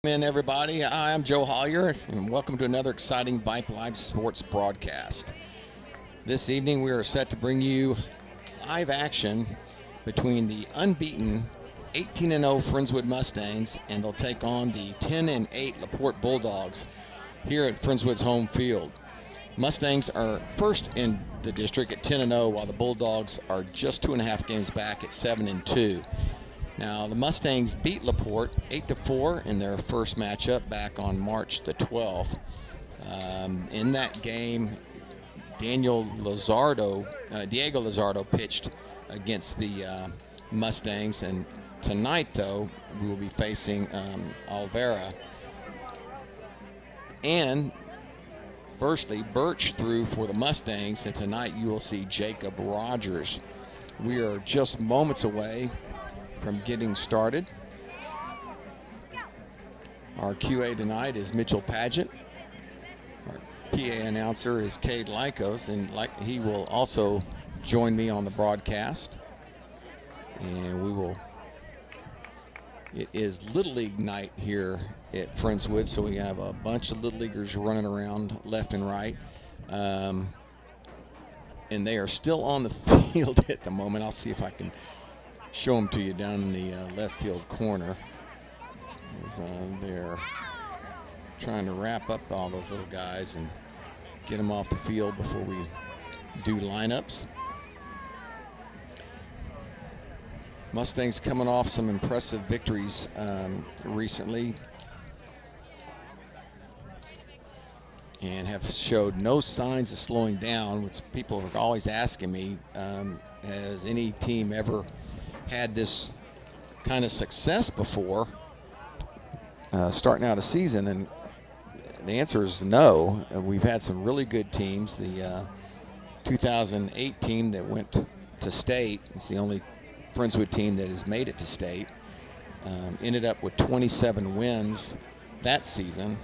Everybody. Hi, I'm Joe Hollier, and welcome to another exciting Vipe Live Sports broadcast. This evening, we are set to bring you live action between the unbeaten 18-0 Friendswood Mustangs, and they'll take on the 10-8 LaPorte Bulldogs here at Friendswood's home field. Mustangs are first in the district at 10-0, while the Bulldogs are just 2.5 games back at 7-2. Now, the Mustangs beat LaPorte 8-4 in their first matchup back on March the 12th. In that game, Diego Lizardo pitched against the Mustangs, and tonight, though, we will be facing Alvera. And firstly, Birch threw for the Mustangs, and tonight you will see Jacob Rogers. We are just moments away from getting started. Our QA tonight is Mitchell Paget. Our PA announcer is Cade Lycos, and he will also join me on the broadcast. And it is Little League night here at Friendswood, so we have a bunch of Little Leaguers running around left and right. And they are still on the field at the moment. I'll see if I can show them to you down in the left field corner. They're trying to wrap up all those little guys and get them off the field before we do lineups. Mustangs coming off some impressive victories recently and have showed no signs of slowing down, which people are always asking me, has any team ever had this kind of success before starting out a season? And the answer is no. We've had some really good teams. The 2008 team that went to state, it's the only Friendswood team that has made it to state, ended up with 27 wins that season.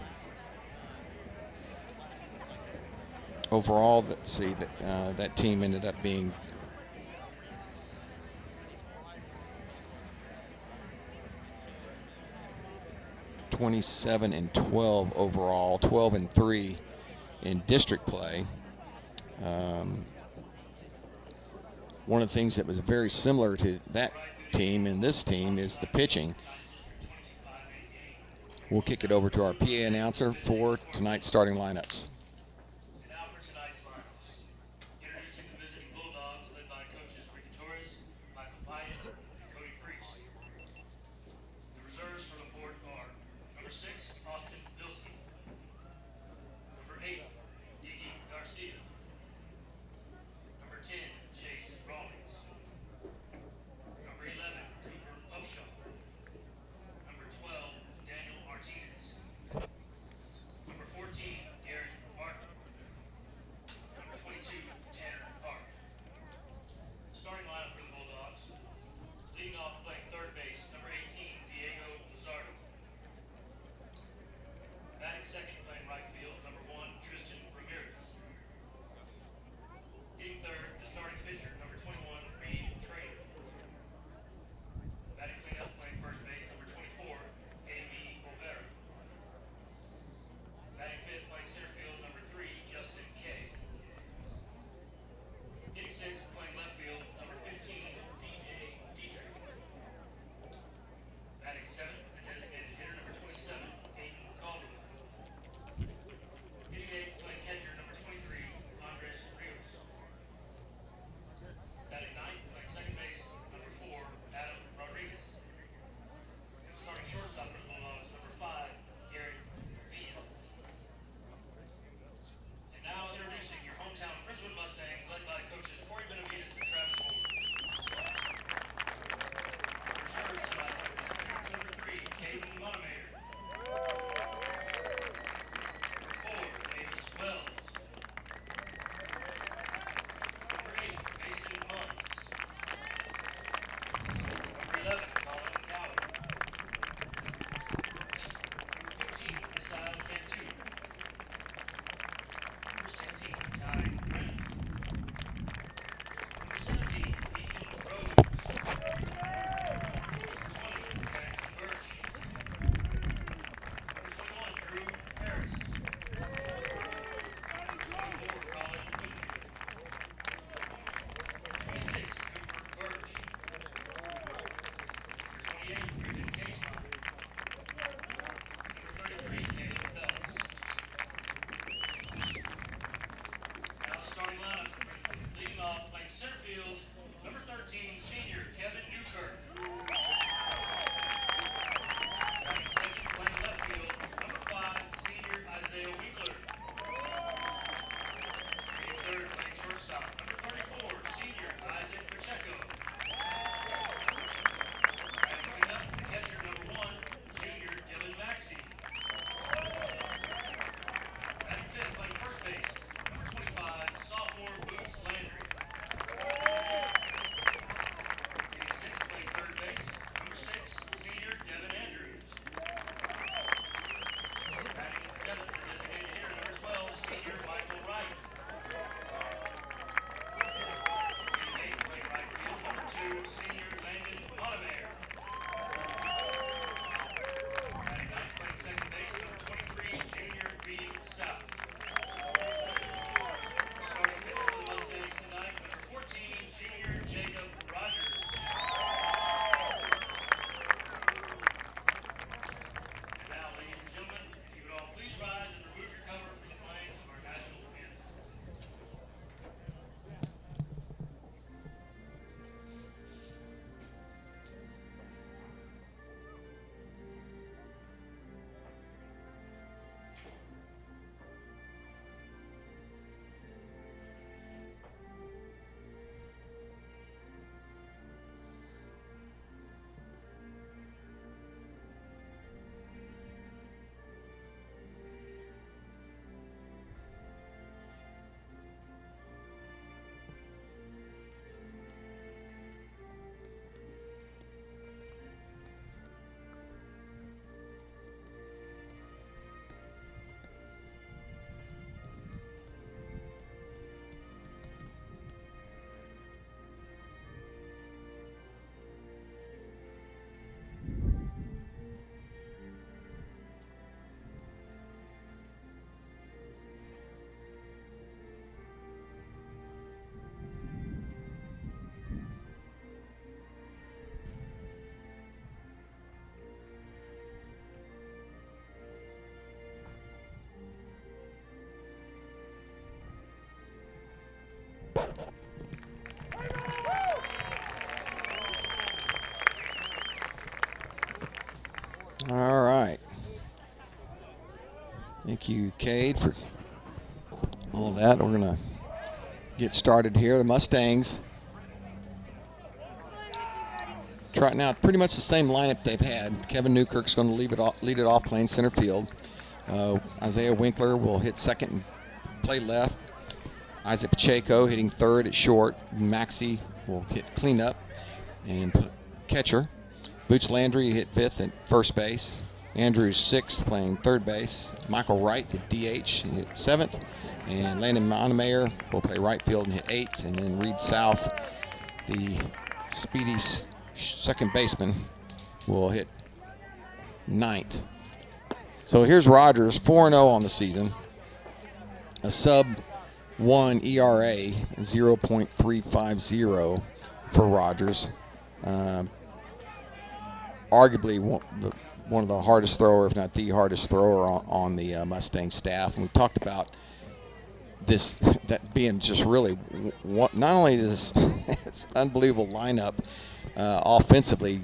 Overall, that team ended up being 27-12 overall, 12-3 in district play. One of the things that was very similar to that team and this team is the pitching. We'll kick it over to our PA announcer for tonight's starting lineups. 13, senior Kevin Newkirk. Batting second, playing left field, number 5, senior Isaiah Winkler. Batting third, playing shortstop, number 34, senior Isaac Pacheco. Batting cleanup, catcher number 1, junior Dylan Maxey. Batting fifth, playing first base, number 25, sophomore Boots Landry. Hitting sixth, playing third base, number 6, senior Devin Andrews. Batting seventh, the designated hitter, number 12, senior Michael Wright. Hitting eighth, playing right field, number 2, senior Landon Montemayor. Batting ninth, playing second base, number 23, junior Reed South. Starting pitcher for the Mustangs tonight, number 14, junior Jacob Rogers. And now, ladies and gentlemen, if you would all please rise and remove your cover from the playing of our national anthem. All right. Thank you, Cade, for all of that. We're going to get started here. The Mustangs trotting out pretty much the same lineup they've had. Kevin Newkirk's going to lead it off playing center field. Isaiah Winkler will hit second and play left. Isaac Pacheco hitting third at short. Maxey will hit cleanup and catcher. Boots Landry hit fifth at first base. Andrews sixth, playing third base. Michael Wright, the DH, hit seventh. And Landon Montemayor will play right field and hit eighth. And then Reed South, the speedy second baseman, will hit ninth. So here's Rogers, 4-0 on the season. A sub-1 ERA, 0.350 for Rogers. Arguably one of the hardest thrower, if not the hardest thrower on the Mustang staff. And we talked about this, that being just really, not only this unbelievable lineup offensively,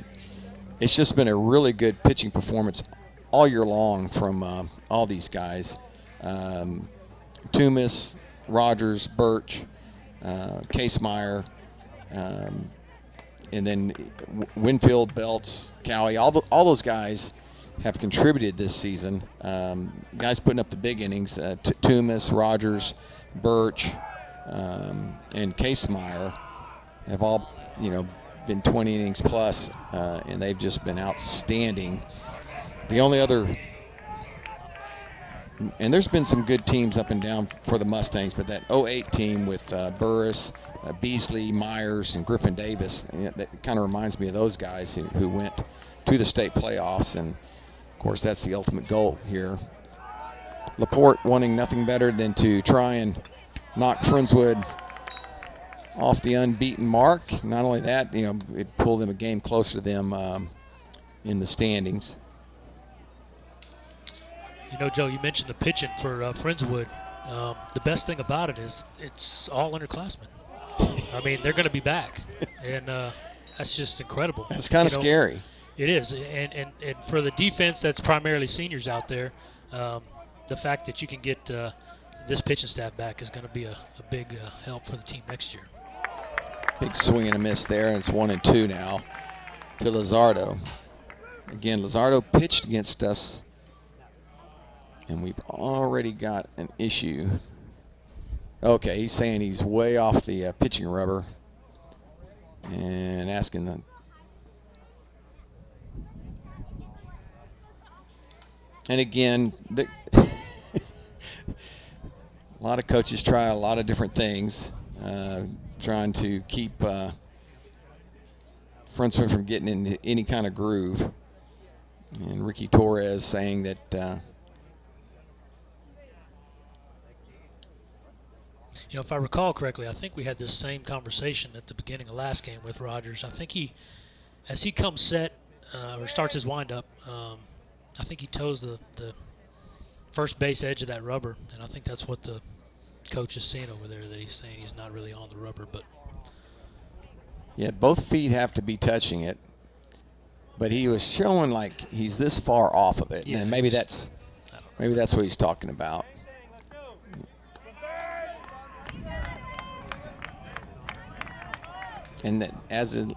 it's just been a really good pitching performance all year long from all these guys. Toomis, Rogers, Birch, Casemeyer, and then Winfield, Belts, Cowie, all those guys have contributed this season. Guys putting up the big innings, Toomis, Rogers, Birch, and Casemeyer have all, been 20 innings plus, and they've just been outstanding. The only other, and there's been some good teams up and down for the Mustangs, but that 08 team with Burris, Beasley, Myers, and Griffin Davis, that kind of reminds me of those guys who went to the state playoffs, and of course that's the ultimate goal here. Laporte wanting nothing better than to try and knock Friendswood off the unbeaten mark. Not only that, it pulled them a game closer to them in the standings. Joe, you mentioned the pitching for Friendswood. The best thing about it is it's all underclassmen. I mean, they're going to be back, and that's just incredible. That's kind of scary. It is, and for the defense that's primarily seniors out there, the fact that you can get this pitching staff back is going to be a big help for the team next year. Big swing and a miss there, and it's 1-2 now to Luzardo. Again, Luzardo pitched against us, and we've already got an issue. Okay, he's saying he's way off the pitching rubber and asking the and again, a lot of coaches try a lot of different things, trying to keep Friendswood from getting into any kind of groove. And Ricky Torres saying that if I recall correctly, I think we had this same conversation at the beginning of last game with Rogers. I think as he comes set or starts his windup, I think he toes the first base edge of that rubber, and I think that's what the coach is seeing over there, that he's saying he's not really on the rubber. But yeah, both feet have to be touching it, but he was showing like he's this far off of it, yeah, and maybe that's what he's talking about. And that as a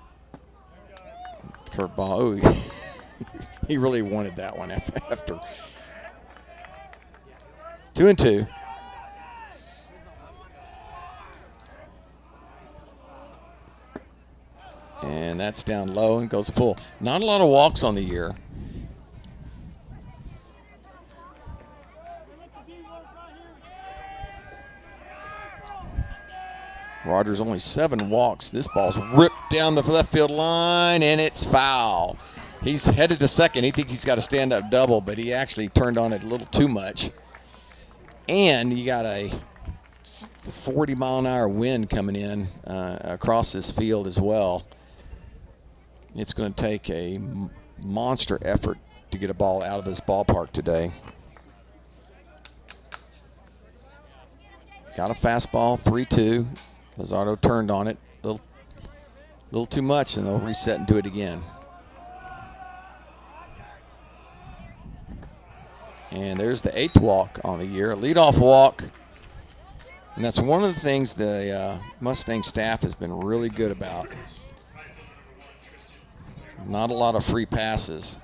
curveball, he really wanted that one after 2-2. And that's down low and goes full. Not a lot of walks on the year. Rogers only 7 walks. This ball's ripped down the left field line, and it's foul. He's headed to second. He thinks he's got a stand-up double, but he actually turned on it a little too much. And you got a 40-mile-an-hour wind coming in across this field as well. It's going to take a monster effort to get a ball out of this ballpark today. Got a fastball, 3-2. Luzardo turned on it, a little too much, and they'll reset and do it again. And there's the 8th walk on the year, a leadoff walk. And that's one of the things the Mustang staff has been really good about. Not a lot of free passes.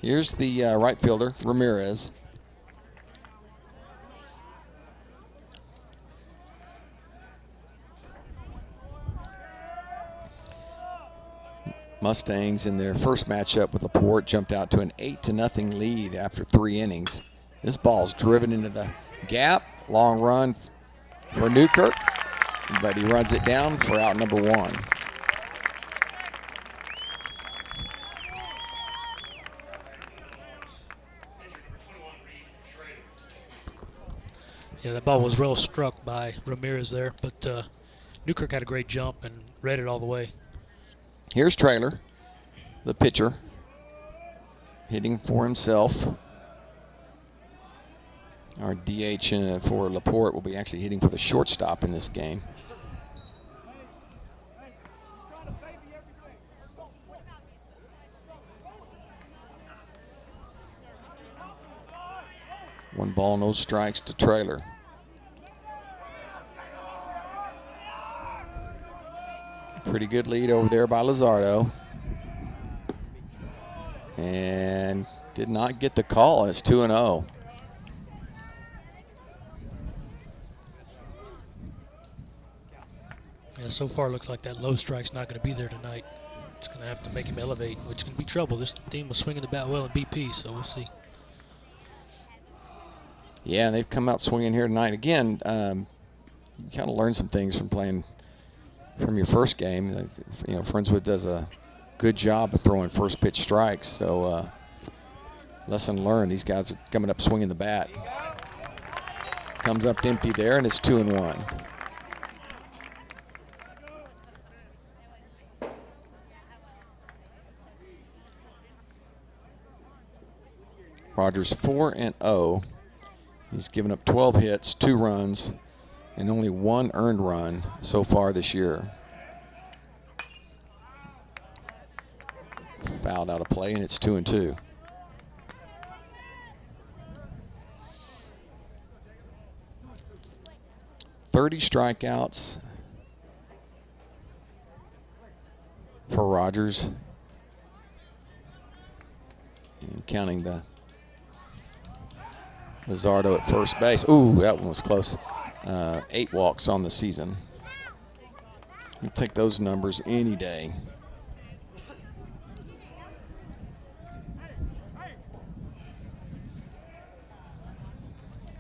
Here's the right fielder, Ramirez. Mustangs in their first matchup with LaPorte jumped out to an 8-0 lead after 3 innings. This ball's driven into the gap. Long run for Newkirk, but he runs it down for out number 1. yeah, that ball was well struck by Ramirez there, but Newkirk had a great jump and read it all the way. Here's Traylor, the pitcher, hitting for himself. Our DH for LaPorte will be actually hitting for the shortstop in this game. One ball, no strikes to Traylor. Pretty good lead over there by Luzardo. And did not get the call. It's 2-0. Yeah, so far it looks like that low strike's not going to be there tonight. It's going to have to make him elevate, which can be trouble. This team was swinging the bat well in BP, so we'll see. Yeah, they've come out swinging here tonight. Again, you kind of learn some things from playing from your first game. You know, Friendswood does a good job of throwing first pitch strikes. So lesson learned. These guys are coming up swinging the bat. Comes up empty there, and it's 2-1. Rogers 4-0. He's given up 12 hits, 2 runs, and only 1 earned run so far this year. fouled out of play, and it's 2-2. "30 strikeouts for Rogers, and counting the Lizardo at first base. Ooh, that one was close. 8 walks on the season. You take those numbers any day.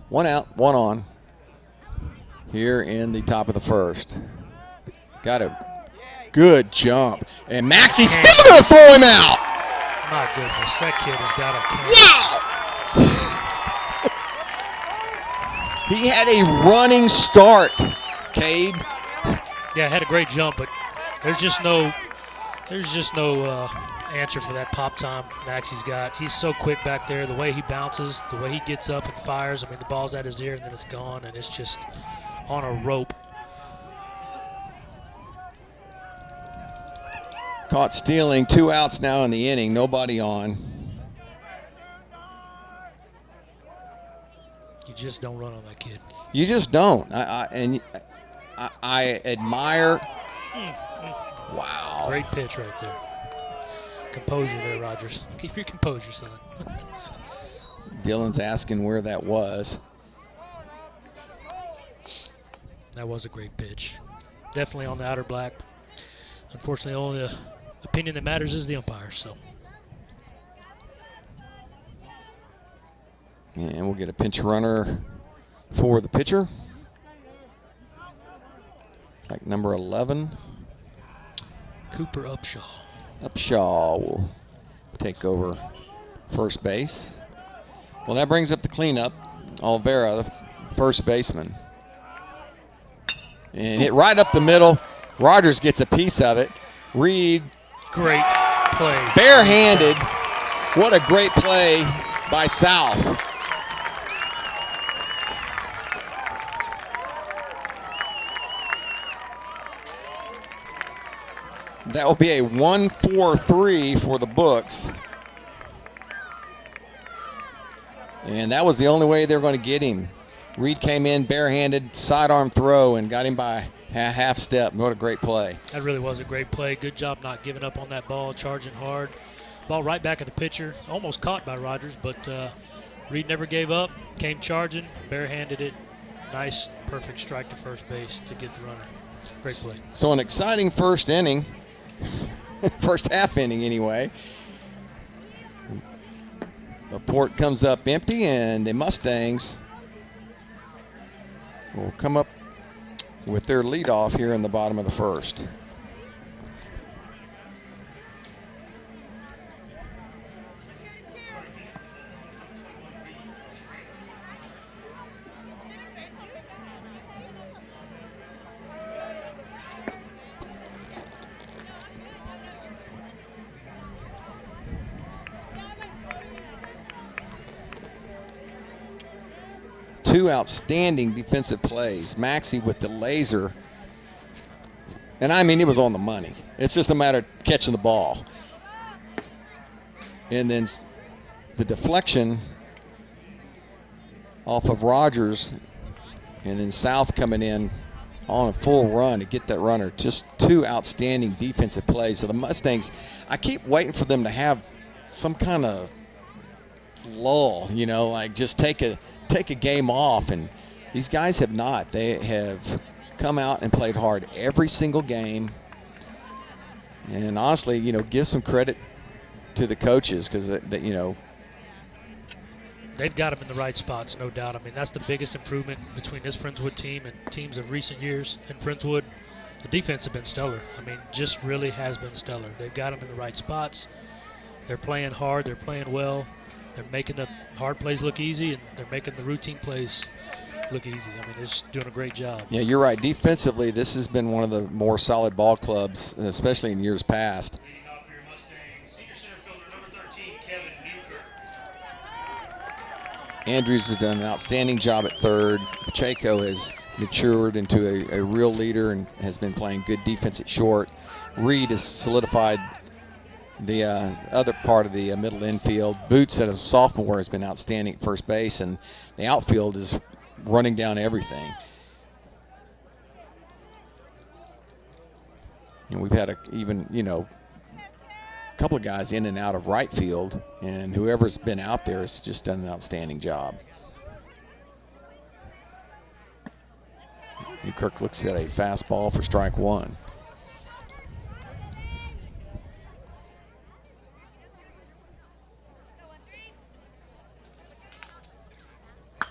One out, one on. Here in the top of the first. Got a good jump. And Maxey's still going to throw him out. My goodness, that kid has got a He had a running start, Cade. Yeah, had a great jump, but there's just no answer for that pop time Maxey's got. He's so quick back there. The way he bounces, the way he gets up and fires. I mean, the ball's at his ear and then it's gone, and it's just on a rope. Caught stealing. 2 outs now in the inning. Nobody on. You just don't run on that kid. You just don't. I admire. Wow. Great pitch right there. Composure there, Rogers. Keep your composure, son. Dylan's asking where that was. That was a great pitch. Definitely on the outer black. Unfortunately, only the opinion that matters is the umpire. So. And we'll get a pinch runner for the pitcher. Like number 11. Cooper Upshaw. Upshaw will take over first base. Well, that brings up the cleanup. Olvera, the first baseman. And hit right up the middle. Rogers gets a piece of it. Reed. Great play. Barehanded. What a great play by South. That will be a 1-4-3 for the books. And that was the only way they were going to get him. Reed came in barehanded, sidearm throw, and got him by a half step. What a great play. That really was a great play. Good job not giving up on that ball, charging hard. Ball right back at the pitcher. Almost caught by Rogers, but Reed never gave up. Came charging, barehanded it. Nice, perfect strike to first base to get the runner. Great play. So an exciting first inning. First half inning anyway. The port comes up empty, and the Mustangs will come up with their leadoff here in the bottom of the first. Two outstanding defensive plays. Maxey with the laser. And I mean, it was on the money. It's just a matter of catching the ball. And then the deflection off of Rogers. And then South coming in on a full run to get that runner. Just two outstanding defensive plays. So the Mustangs, I keep waiting for them to have some kind of lull, you know, like just take a game off, and these guys have not. They have come out and played hard every single game. And honestly, you know, give some credit to the coaches because that you know, they've got them in the right spots, no doubt. I mean, that's the biggest improvement between this Friendswood team and teams of recent years. In Friendswood, the defense has been stellar. I mean, just really has been stellar. They've got them in the right spots. They're playing hard. They're playing well. They're making the hard plays look easy, and they're making the routine plays look easy. I mean, they're just doing a great job. Yeah, you're right. Defensively, this has been one of the more solid ball clubs, especially in years past. Leading off for your Mustangs, senior center fielder number 13, Kevin Bucher. Andrews has done an outstanding job at third. Pacheco has matured into a real leader and has been playing good defense at short. Reed has solidified the other part of the middle infield. Boots, as a sophomore, has been outstanding at first base, and the outfield is running down everything. And we've had a couple of guys in and out of right field, and whoever's been out there has just done an outstanding job. Newkirk looks at a fastball for strike one.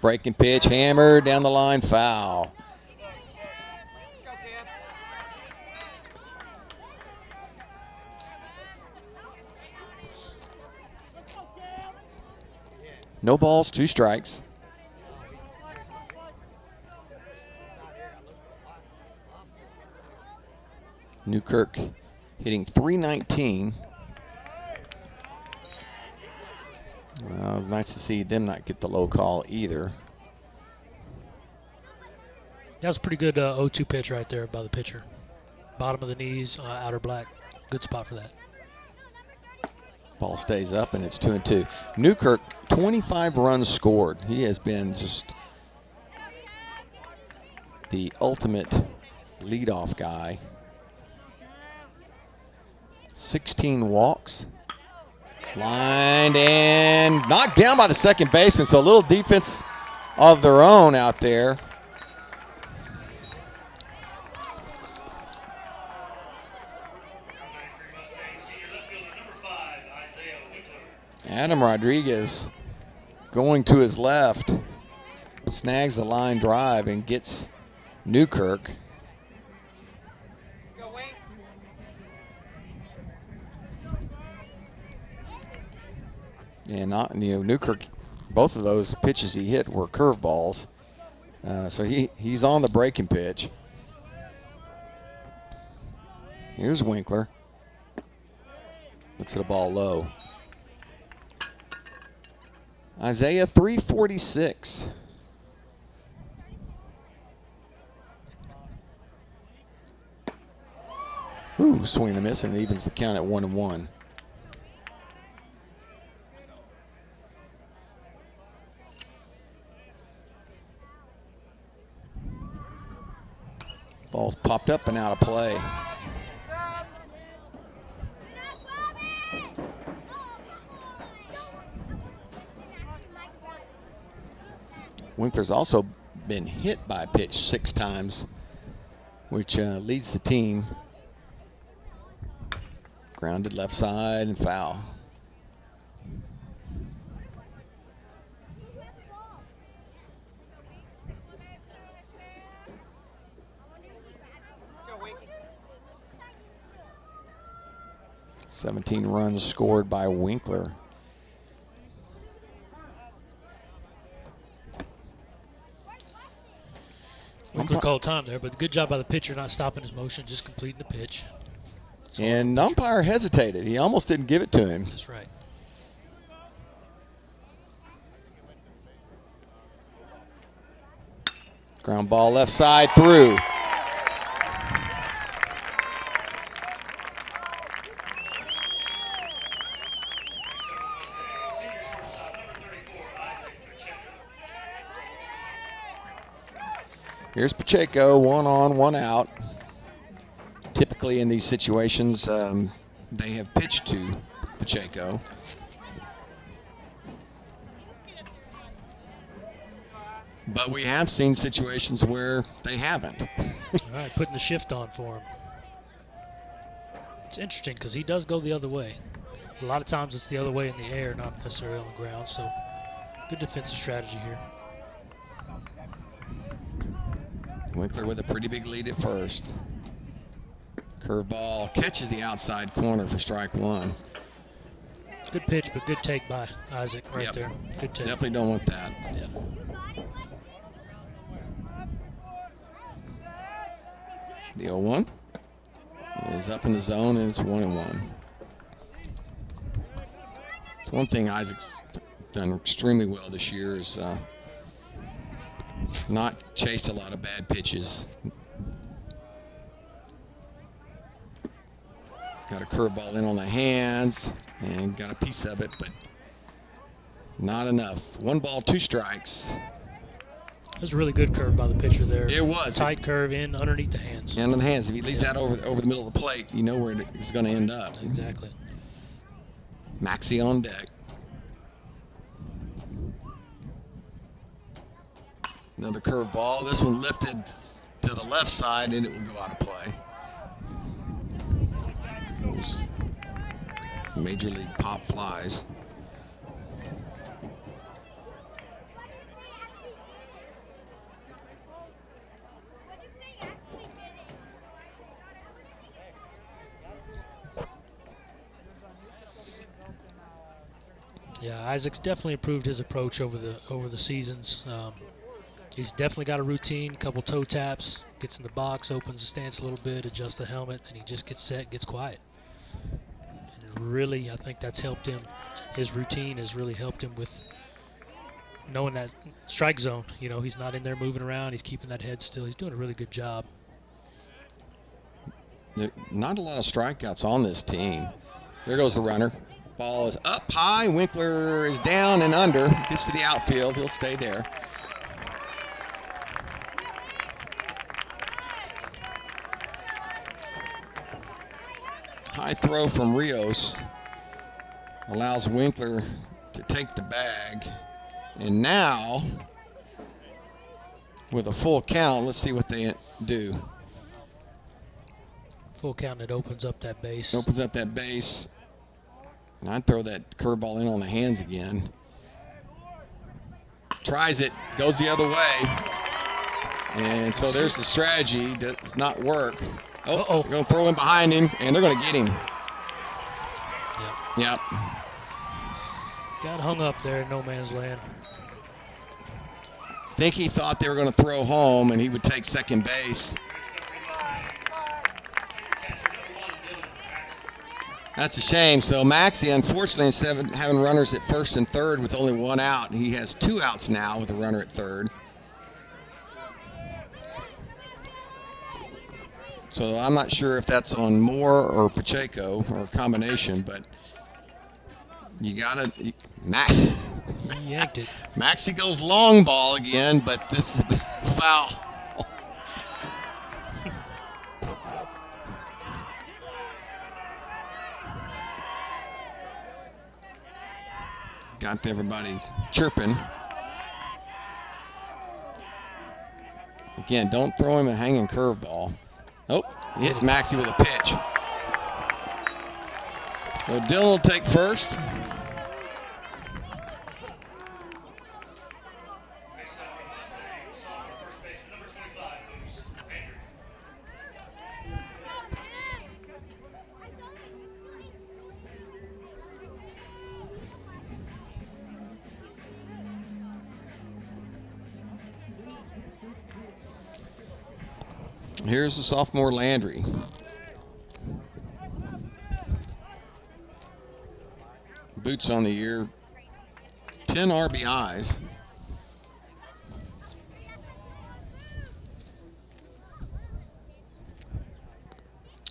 Breaking pitch, hammered down the line, foul. No balls, 2 strikes. Newkirk hitting .319. Well, it was nice to see them not get the low call either. That was a pretty good 0-2 pitch right there by the pitcher. Bottom of the knees, outer black. Good spot for that. Ball stays up, and it's 2-2. Newkirk, 25 runs scored. He has been just the ultimate leadoff guy. 16 walks. Lined and knocked down by the second baseman, so a little defense of their own out there. Adam Rodriguez going to his left, snags the line drive and gets Newkirk. And Newkirk, both of those pitches he hit were curveballs. So he's on the breaking pitch. Here's Winkler. Looks at the ball low. Isaiah, 346. Ooh, swing and a miss, and it evens the count at 1-1. Ball's popped up and out of play. Winkler's also been hit by a pitch 6 times, which leads the team. Grounded left side and foul. $17 runs scored by Winkler. Winkler called time there, but good job by the pitcher not stopping his motion, just completing the pitch. And umpire hesitated. He almost didn't give it to him. That's right. Ground ball left side through. Here's Pacheco, 1 on, 1 out. Typically in these situations, they have pitched to Pacheco. But we have seen situations where they haven't. All right, putting the shift on for him. It's interesting because he does go the other way. A lot of times it's the other way in the air, not necessarily on the ground. So good defensive strategy here. Winkler with a pretty big lead at first. Curveball catches the outside corner for strike 1. Good pitch, but good take by Isaac right there. Good take. Definitely don't want that. Yeah. The 0-1 is up in the zone, and it's 1-1. It's one thing Isaac's done extremely well this year is not chased a lot of bad pitches. Got a curveball in on the hands and got a piece of it, but not enough. 1 ball, 2 strikes. It was a really good curve by the pitcher there. It was. Tight curve in underneath the hands. And on the hands. If he leaves that over the middle of the plate, you know where it's going to end up. Exactly. Maxie on deck. Another curveball. This one lifted to the left side, and it will go out of play. Those Major League pop flies. Yeah, Isaac's definitely improved his approach over the seasons. He's definitely got a routine, couple toe taps, gets in the box, opens the stance a little bit, adjusts the helmet, and he just gets set, gets quiet. And really, I think that's helped him. His routine has really helped him with knowing that strike zone. You know, he's not in there moving around. He's keeping that head still. He's doing a really good job. Not a lot of strikeouts on this team. There goes the runner. Ball is up high. Winkler is down and under. Gets to the outfield. He'll stay there. High throw from Rios allows Winkler to take the bag. And now, with a full count, let's see what they do. Full count, it opens up that base. Opens up that base. And I'd throw that curveball in on the hands again. Tries it, goes the other way. And so there's the strategy. Does not work. Oh, they're going to throw him behind him, and they're going to get him. Yep. Got hung up there in no man's land. I think he thought they were going to throw home, and he would take second base. That's a shame. So Maxie, unfortunately, instead of having runners at first and third with only 1 out, he has 2 outs now with a runner at third. So I'm not sure if that's on Moore or Pacheco or a combination, but you got to – He yanked it. Maxie goes long ball again, but this is foul. Got everybody chirping. Again, don't throw him a hanging curveball. Oh, hit Maxie with a pitch. So Dylan will take first. Here's the sophomore Landry. Boots on the year, 10 RBIs.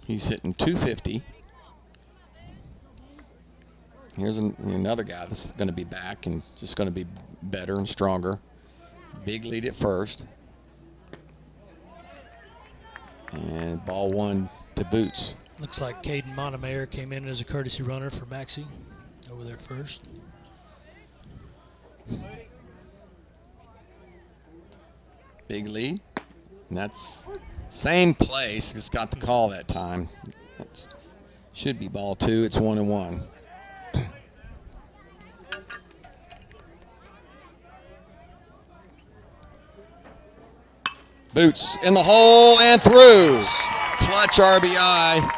He's hitting 250. Here's another guy that's going to be back and just going to be better and stronger. Big lead at first. And ball 1 to Boots. Looks like Caden Montemayor came in as a courtesy runner for Maxie over there at first. Big lead. And that's same place. Just got the call that time. That should be ball 2. It's 1-1. Boots in the hole and through. Clutch RBI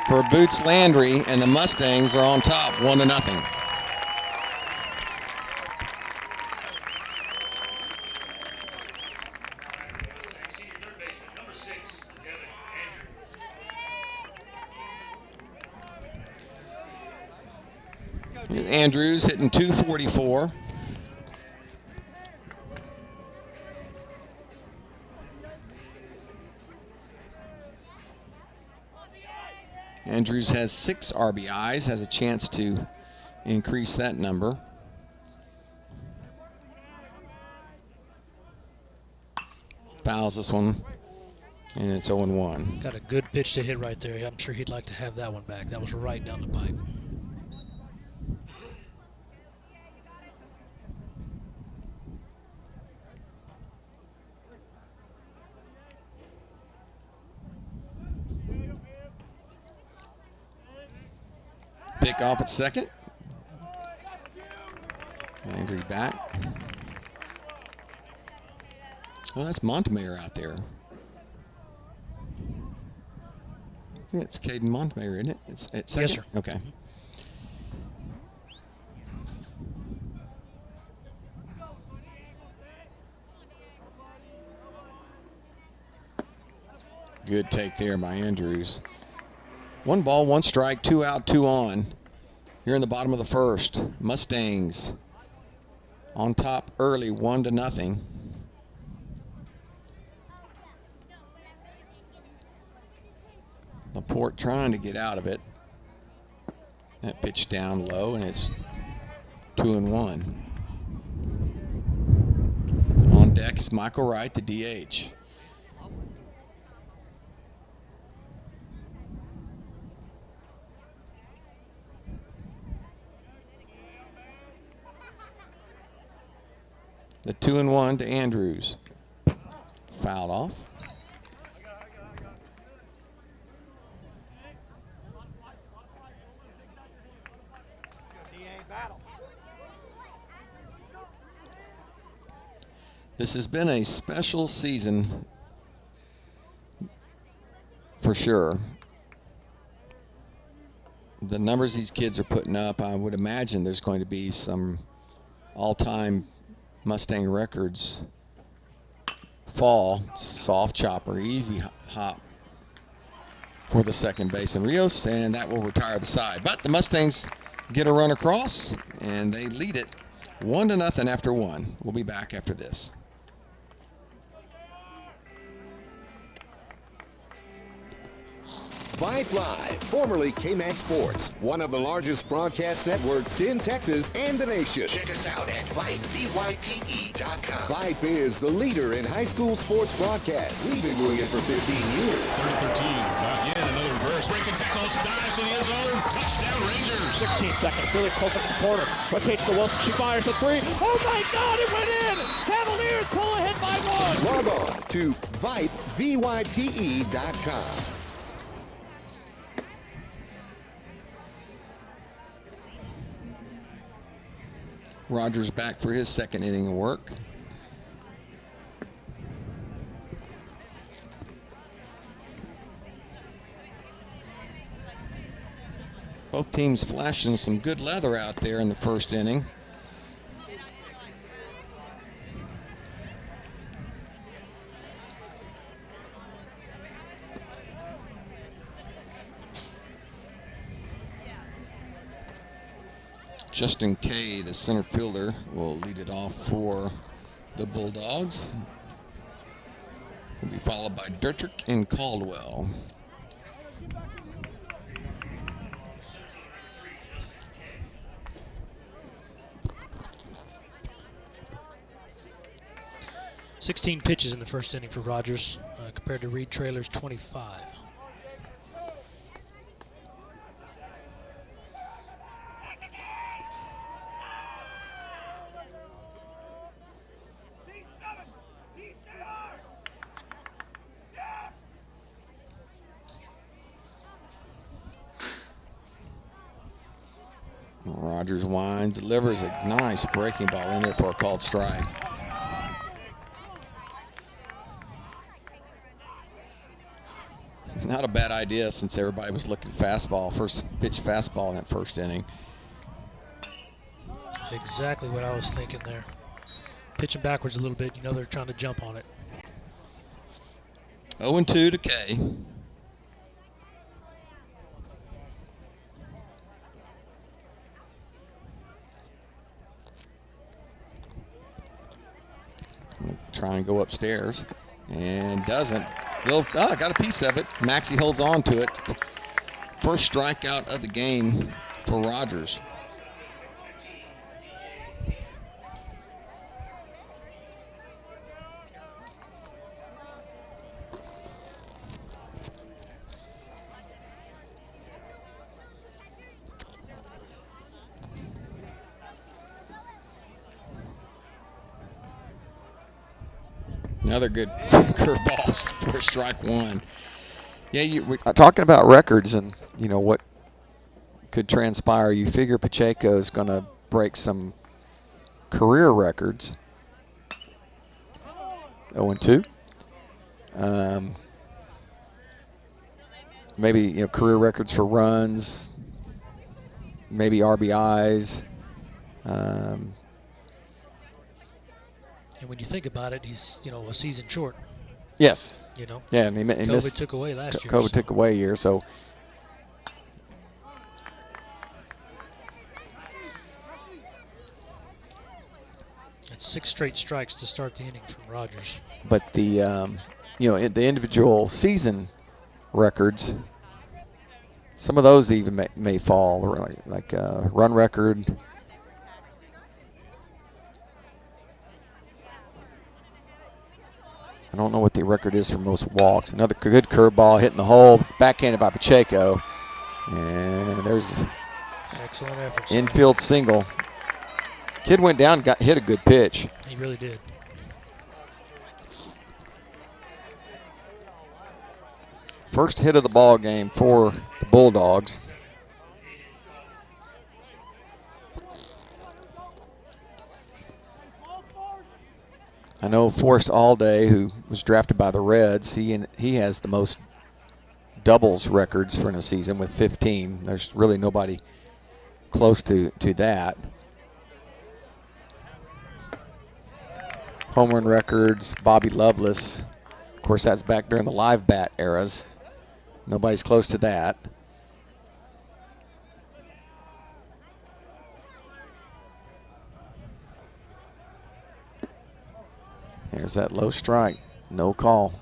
for Boots Landry, and the Mustangs are on top, 1-0. Andrews hitting 244. Andrews has 6 RBIs, has a chance to increase that number. Fouls this one, and it's 0-1. Got a good pitch to hit right there. I'm sure he'd like to have that one back. That was right down the pipe. Pick off at second. Landry back. Well, that's Montemayor out there. I think it's Caden Montemayor, isn't it? It's at second? Yes, sir. Okay. Good take there by Andrews. 1 ball, 1 strike, 2 out, 2 on. Here in the bottom of the first. Mustangs on top early, 1-0. Laporte trying to get out of it. That pitch down low, and it's 2-1. On deck is Michael Wright, the DH. The 2-1 to Andrews. Fouled off. This has been a special season for sure. The numbers these kids are putting up, I would imagine there's going to be some all-time Mustang records fall. Soft chopper, easy hop for the second baseman Rios, and that will retire the side. But the Mustangs get a run across, and they lead it 1-0 after 1. We'll be back after this. Vibe Live, formerly KMAX Sports, one of the largest broadcast networks in Texas and the nation. Check us out at VyPE.com. Vibe is the leader in high school sports broadcasts. We've been doing it for 15 years. 3-13, not yet, another reverse. Breaking tackles, dives to the end zone, touchdown Rangers. 16 seconds, really close up the corner. Rotates to Wilson, she fires the 3. Oh my God, it went in! Cavaliers pull ahead by 1. Log on to VyPE.com. Rogers back for his second inning of work. Both teams flashing some good leather out there in the first inning. Justin Kay, the center fielder, will lead it off for the Bulldogs. Will be followed by Dertrick and Caldwell. $16 pitches in the first inning for Rogers, compared to Reed Traylor's 25. Rogers winds, delivers a nice breaking ball in there for a called strike. Not a bad idea since everybody was looking fastball, first pitch fastball in that first inning. Exactly what I was thinking there. Pitching backwards a little bit, you know they're trying to jump on it. 0-2 to Kay. Try and go upstairs, and doesn't. Got a piece of it. Maxey holds on to it first strikeout of the game for Rogers. Another good curveball for strike one. Yeah, we're talking about records and, you know, what could transpire. You figure Pacheco is going to break some career records. 0-2. Maybe, you know, career records for runs, maybe RBIs. And when you think about it, he's, you know, a season short. Yes. You know. Yeah, and he COVID missed. took away last year. COVID took away a year, so. It's 6 straight strikes to start the inning from Rogers. But the, you know, the individual season records, some of those even may fall, like run record. I don't know what the record is for most walks. Another good curveball hitting the hole, backhanded by Pacheco. And there's excellent effort. Infield single. Kid went down, hit a good pitch. He really did. First hit of the ball game for the Bulldogs. I know Forrest Allday, who was drafted by the Reds, he has the most doubles records for in a season with 15. There's really nobody close to that. Home run records, Bobby Loveless. Of course, that's back during the live bat eras. Nobody's close to that. There's that low strike. No call.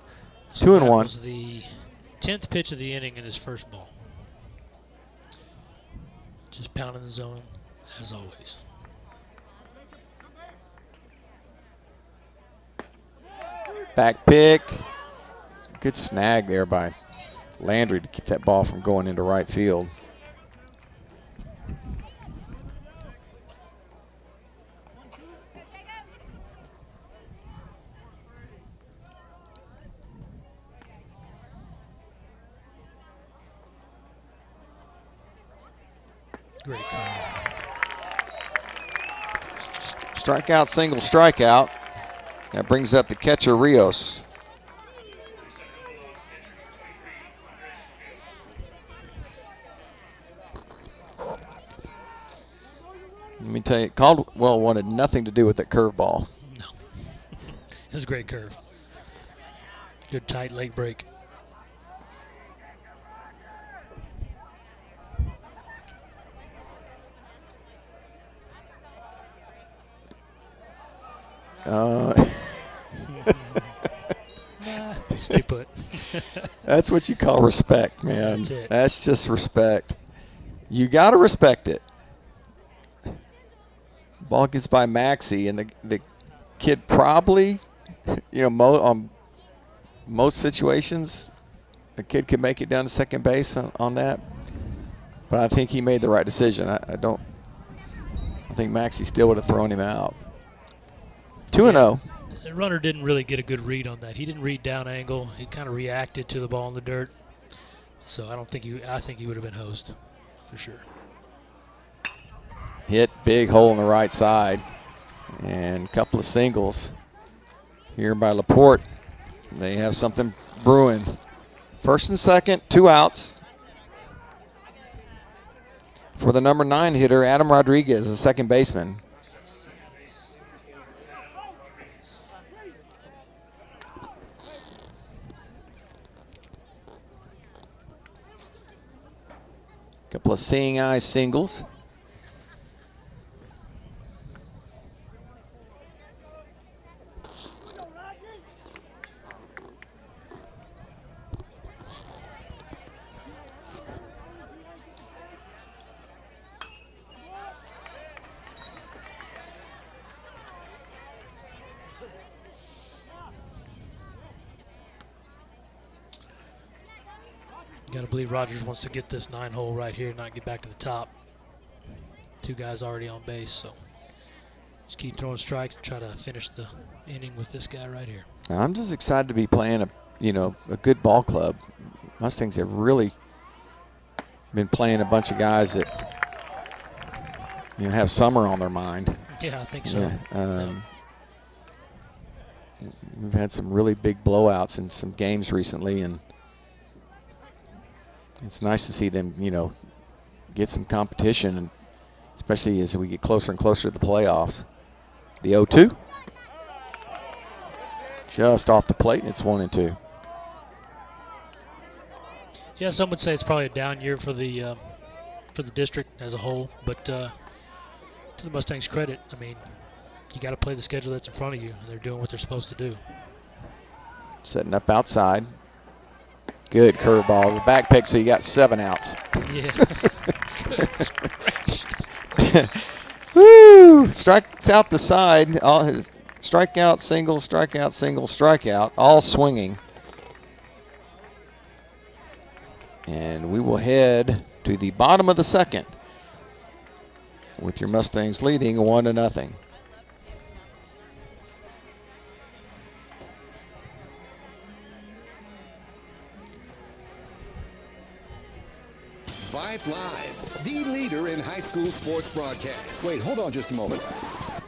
So 2-1. That was the 10th pitch of the inning in his first ball. Just pounding the zone, as always. Back pick. Good snag there by Landry to keep that ball from going into right field. Great call. Strikeout, single, strikeout. That brings up the catcher, Rios. Let me tell you, Caldwell wanted nothing to do with that curveball. No. It was a great curve. Good tight leg break. Stay put. That's what you call respect, man. That's it. That's just respect. You got to respect it. Ball gets by Maxey, and the kid probably, you know, on most situations, the kid could make it down to second base on that. But I think he made the right decision. I think Maxey still would have thrown him out. 2-0. The runner didn't really get a good read on that. He didn't read down angle. He kind of reacted to the ball in the dirt. So I think he would have been hosed for sure. Hit big hole on the right side, and a couple of singles here by Laporte. They have something brewing. First and second, 2 outs. For the number 9 hitter, Adam Rodriguez, the second baseman. Couple of seeing eye singles. You got to believe Rogers wants to get this 9-hole right here, not get back to the top. 2 guys already on base, so just keep throwing strikes and try to finish the inning with this guy right here. I'm just excited to be playing a good ball club. Mustangs have really been playing a bunch of guys that have summer on their mind. Yeah, I think so. Yeah, we've had some really big blowouts in some games recently, and it's nice to see them, get some competition, and especially as we get closer and closer to the playoffs. The 0-2. Just off the plate, and it's 1-2. Yeah, some would say it's probably a down year for the district as a whole, but to the Mustangs' credit, I mean, you got to play the schedule that's in front of you, and they're doing what they're supposed to do. Setting up outside. Good curveball. The back pick, so you got 7 outs. Yeah. Woo! Strikes out the side. All his strikeout, single, strikeout, single, strikeout, all swinging. And we will head to the bottom of the second with your Mustangs leading 1-0. Vibe Live, the leader in high school sports broadcasts. Wait, hold on just a moment.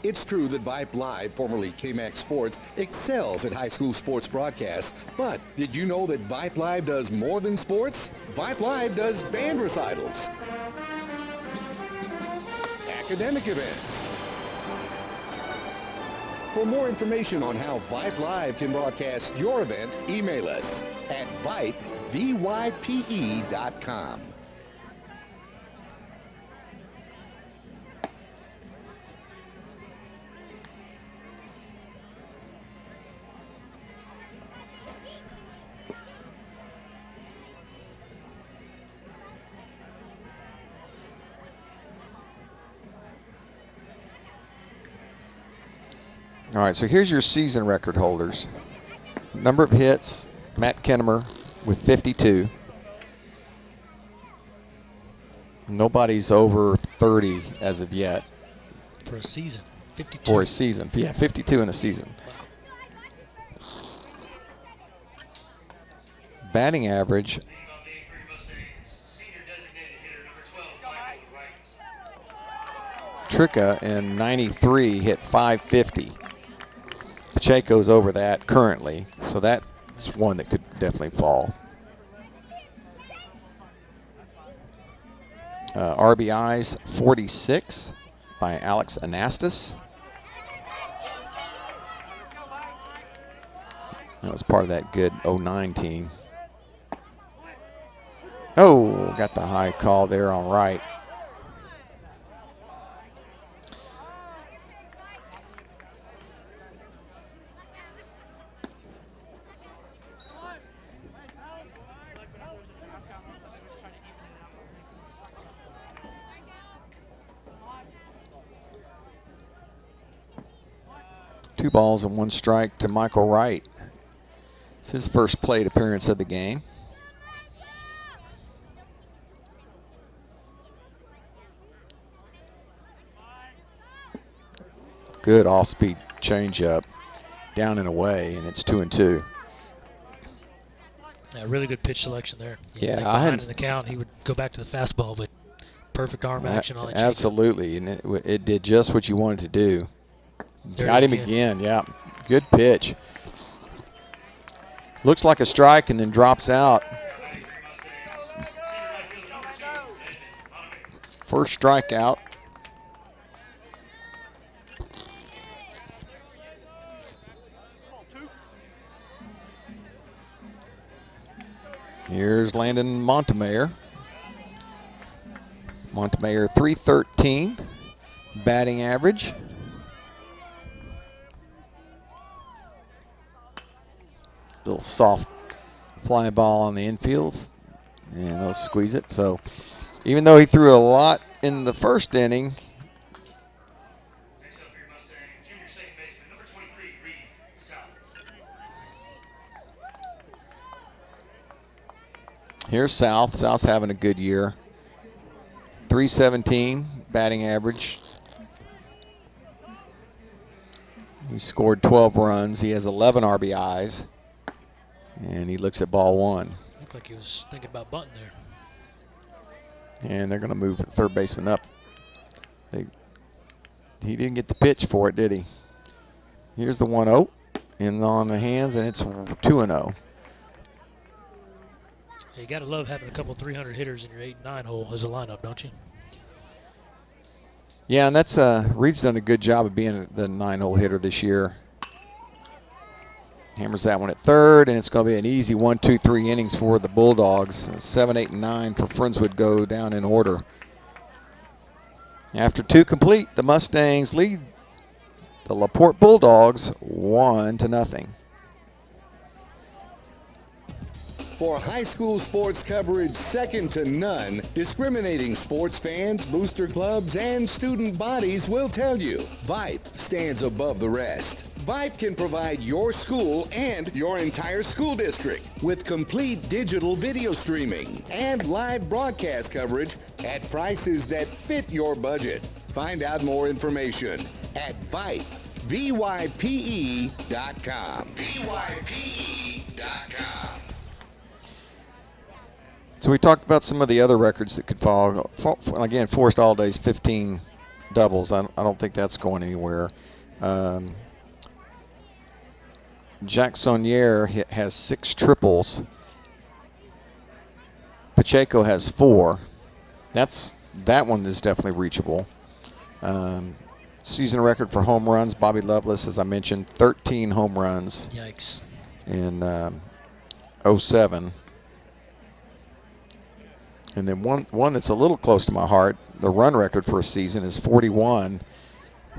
It's true that Vibe Live, formerly KMAX Sports, excels at high school sports broadcasts. But did you know that Vibe Live does more than sports? Vibe Live does band recitals, academic events. For more information on how Vibe Live can broadcast your event, email us at vype.com. All right, so here's your season record holders. Number of hits, Matt Kennemer with 52. Nobody's over 30 as of yet. For a season, 52. For a season, yeah, 52 in a season. Batting average, Leading off the 83 Mustangs, senior designated hitter number 12, Michael Wright. Tricka in 93 hit 550. Pacheco's over that currently, so that's one that could definitely fall. RBIs 46 by Alex Anastas. That was part of that good 09 team. Oh, got the high call there on Wright. Two balls and 1 strike to Michael Wright. It's his first plate appearance of the game. Good off-speed changeup, down and away, and it's 2-2. Yeah, really good pitch selection there. Yeah, think I behind hadn't- in the count, he would go back to the fastball, but perfect arm action on that changeup. Absolutely, and it did just what you wanted to do. There Got it him is again, yeah. Good pitch. Looks like a strike and then drops out. 93 Mustangs, senior right fielder number 2, Edmund Montemayre. First strikeout. Here's Landon Montemayor. Montemayor 313 batting average. Little soft fly ball on the infield, and they'll squeeze it. So even though he threw a lot in the first inning, Next up for your Mustang, junior second baseman number 23, Reed South. Here's South. South's having a good year. 317 batting average. He scored 12 runs. He has 11 RBIs. And he looks at ball one. Looked like he was thinking about bunting there. And they're going to move the third baseman up. He didn't get the pitch for it, did he? Here's the 1-0. In on the hands, and it's 2-0. You got to love having a couple 300 hitters in your 8 and 9 hole as a lineup, don't you? Yeah, and that's Reed's done a good job of being the 9-hole hitter this year. Hammers that one at third, and it's going to be an easy 1, 2, 3 innings for the Bulldogs. 7, 8, and 9 for Friendswood go down in order. After 2 complete, the Mustangs lead the LaPorte Bulldogs 1-0. For high school sports coverage second to none, discriminating sports fans, booster clubs, and student bodies will tell you VIPE stands above the rest. VIPE can provide your school and your entire school district with complete digital video streaming and live broadcast coverage at prices that fit your budget. Find out more information at VIPE, VYPE.com. VYPE.com. So we talked about some of the other records that could fall. Again, Forrest Allday's 15 doubles. I don't think that's going anywhere. Jacques Saunier has 6 triples. Pacheco has 4. That one is definitely reachable. Season record for home runs. Bobby Lovelace, as I mentioned, 13 home runs. Yikes. In 07. And then one that's a little close to my heart, the run record for a season is 41,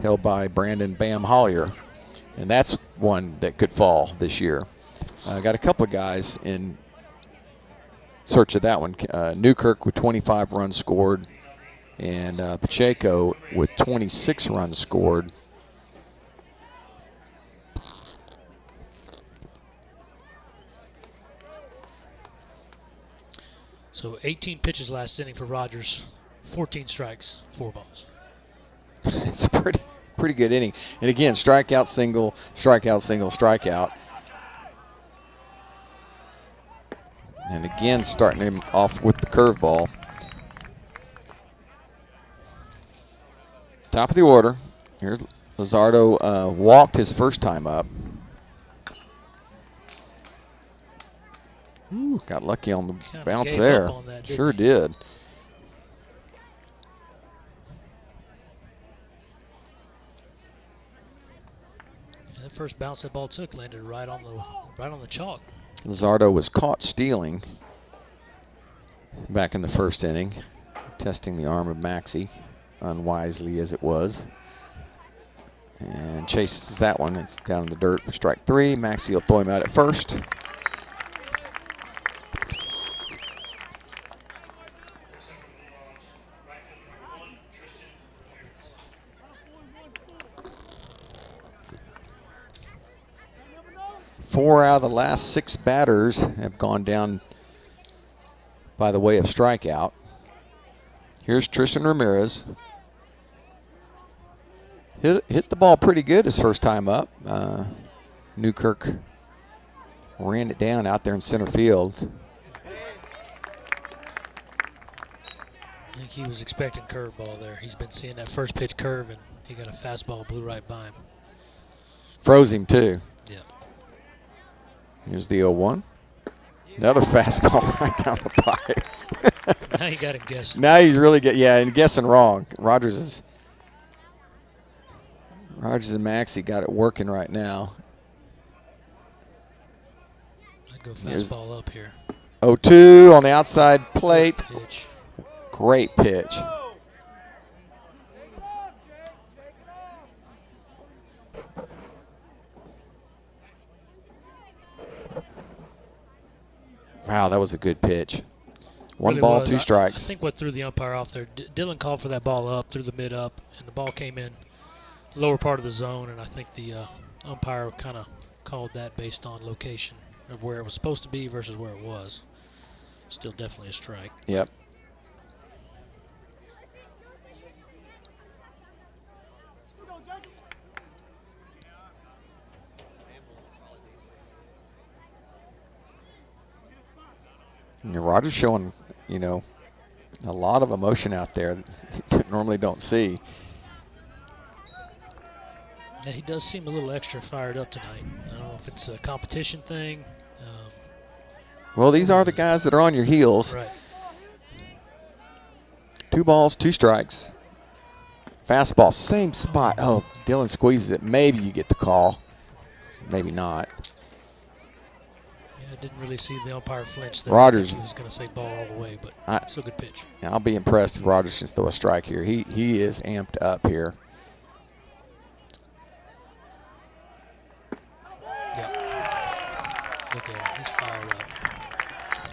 held by Brandon Bam Hollier. And that's one that could fall this year. Got a couple of guys in search of that one. Newkirk with 25 runs scored, and Pacheco with 26 runs scored. So 18 pitches last inning for Rogers, 14 strikes, 4 balls. It's a pretty good inning. And again, strikeout, single, strikeout, single, strikeout. And again, starting him off with the curveball. Top of the order. Here's Luzardo. Walked his first time up. Ooh, got lucky on the bounce there. Sure did. That first bounce that ball took landed right on the chalk. Luzardo was caught stealing back in the first inning, testing the arm of Maxey, unwisely as it was. And chases that one. It's down in the dirt for strike 3. Maxey will throw him out at first. 4 out of the last 6 batters have gone down by the way of strikeout. Here's Tristan Ramirez. Hit the ball pretty good his first time up. Newkirk ran it down out there in center field. I think he was expecting curveball there. He's been seeing that first pitch curve, and he got a fastball blew right by him. Froze him too. Yeah. Here's the 0-1. Another fastball right down the pipe. Now you got him guessing. Now he's really and guessing wrong. Rogers and Maxey got it working right now. I'd go fastball up here. 0-2 on the outside plate. Pitch. Great pitch. Wow, that was a good pitch. One Really ball, was. 2 strikes. I think what threw the umpire off there, Dylan called for that ball up, threw the mid up, and the ball came in lower part of the zone, and I think the umpire kind of called that based on location of where it was supposed to be versus where it was. Still definitely a strike. Yep. And Rogers showing, you know, a lot of emotion out there that you normally don't see. Yeah, he does seem a little extra fired up tonight. I don't know if it's a competition thing. Well, these are the guys that are on your heels. Right. 2 balls, 2 strikes. Fastball, same spot. Oh, Dylan squeezes it. Maybe you get the call. Maybe not. Yeah, I didn't really see the umpire flinch there. Rogers. He was going to say ball all the way, but still a good pitch. I'll be impressed if Rogers can throw a strike here. He is amped up here. Yep. Look at him. He's fired up.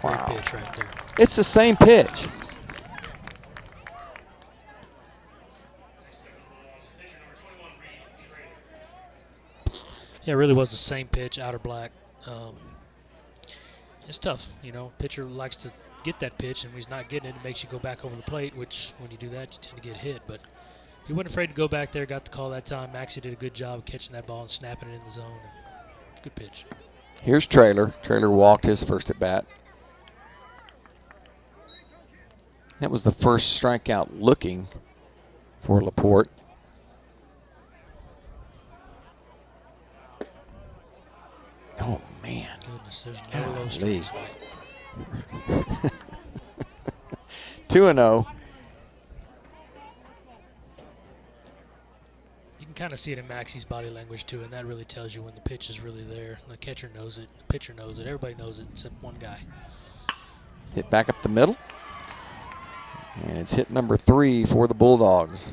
Wow. Great pitch right there. It's the same pitch. Yeah, it really was the same pitch, outer black. It's tough, you know. Pitcher likes to get that pitch, and when he's not getting it, it makes you go back over the plate, which when you do that, you tend to get hit. But he wasn't afraid to go back there, got the call that time. Maxie did a good job of catching that ball and snapping it in the zone. Good pitch. Here's Traylor. Traylor walked his first at bat. That was the first strikeout looking for Laporte. Oh, man. Goodness, there's no low Golly. strikes. 2-0. You can kind of see it in Maxie's body language, too, and that really tells you when the pitch is really there. The catcher knows it. The pitcher knows it. Everybody knows it except one guy. Hit back up the middle. And it's hit number 3 for the Bulldogs.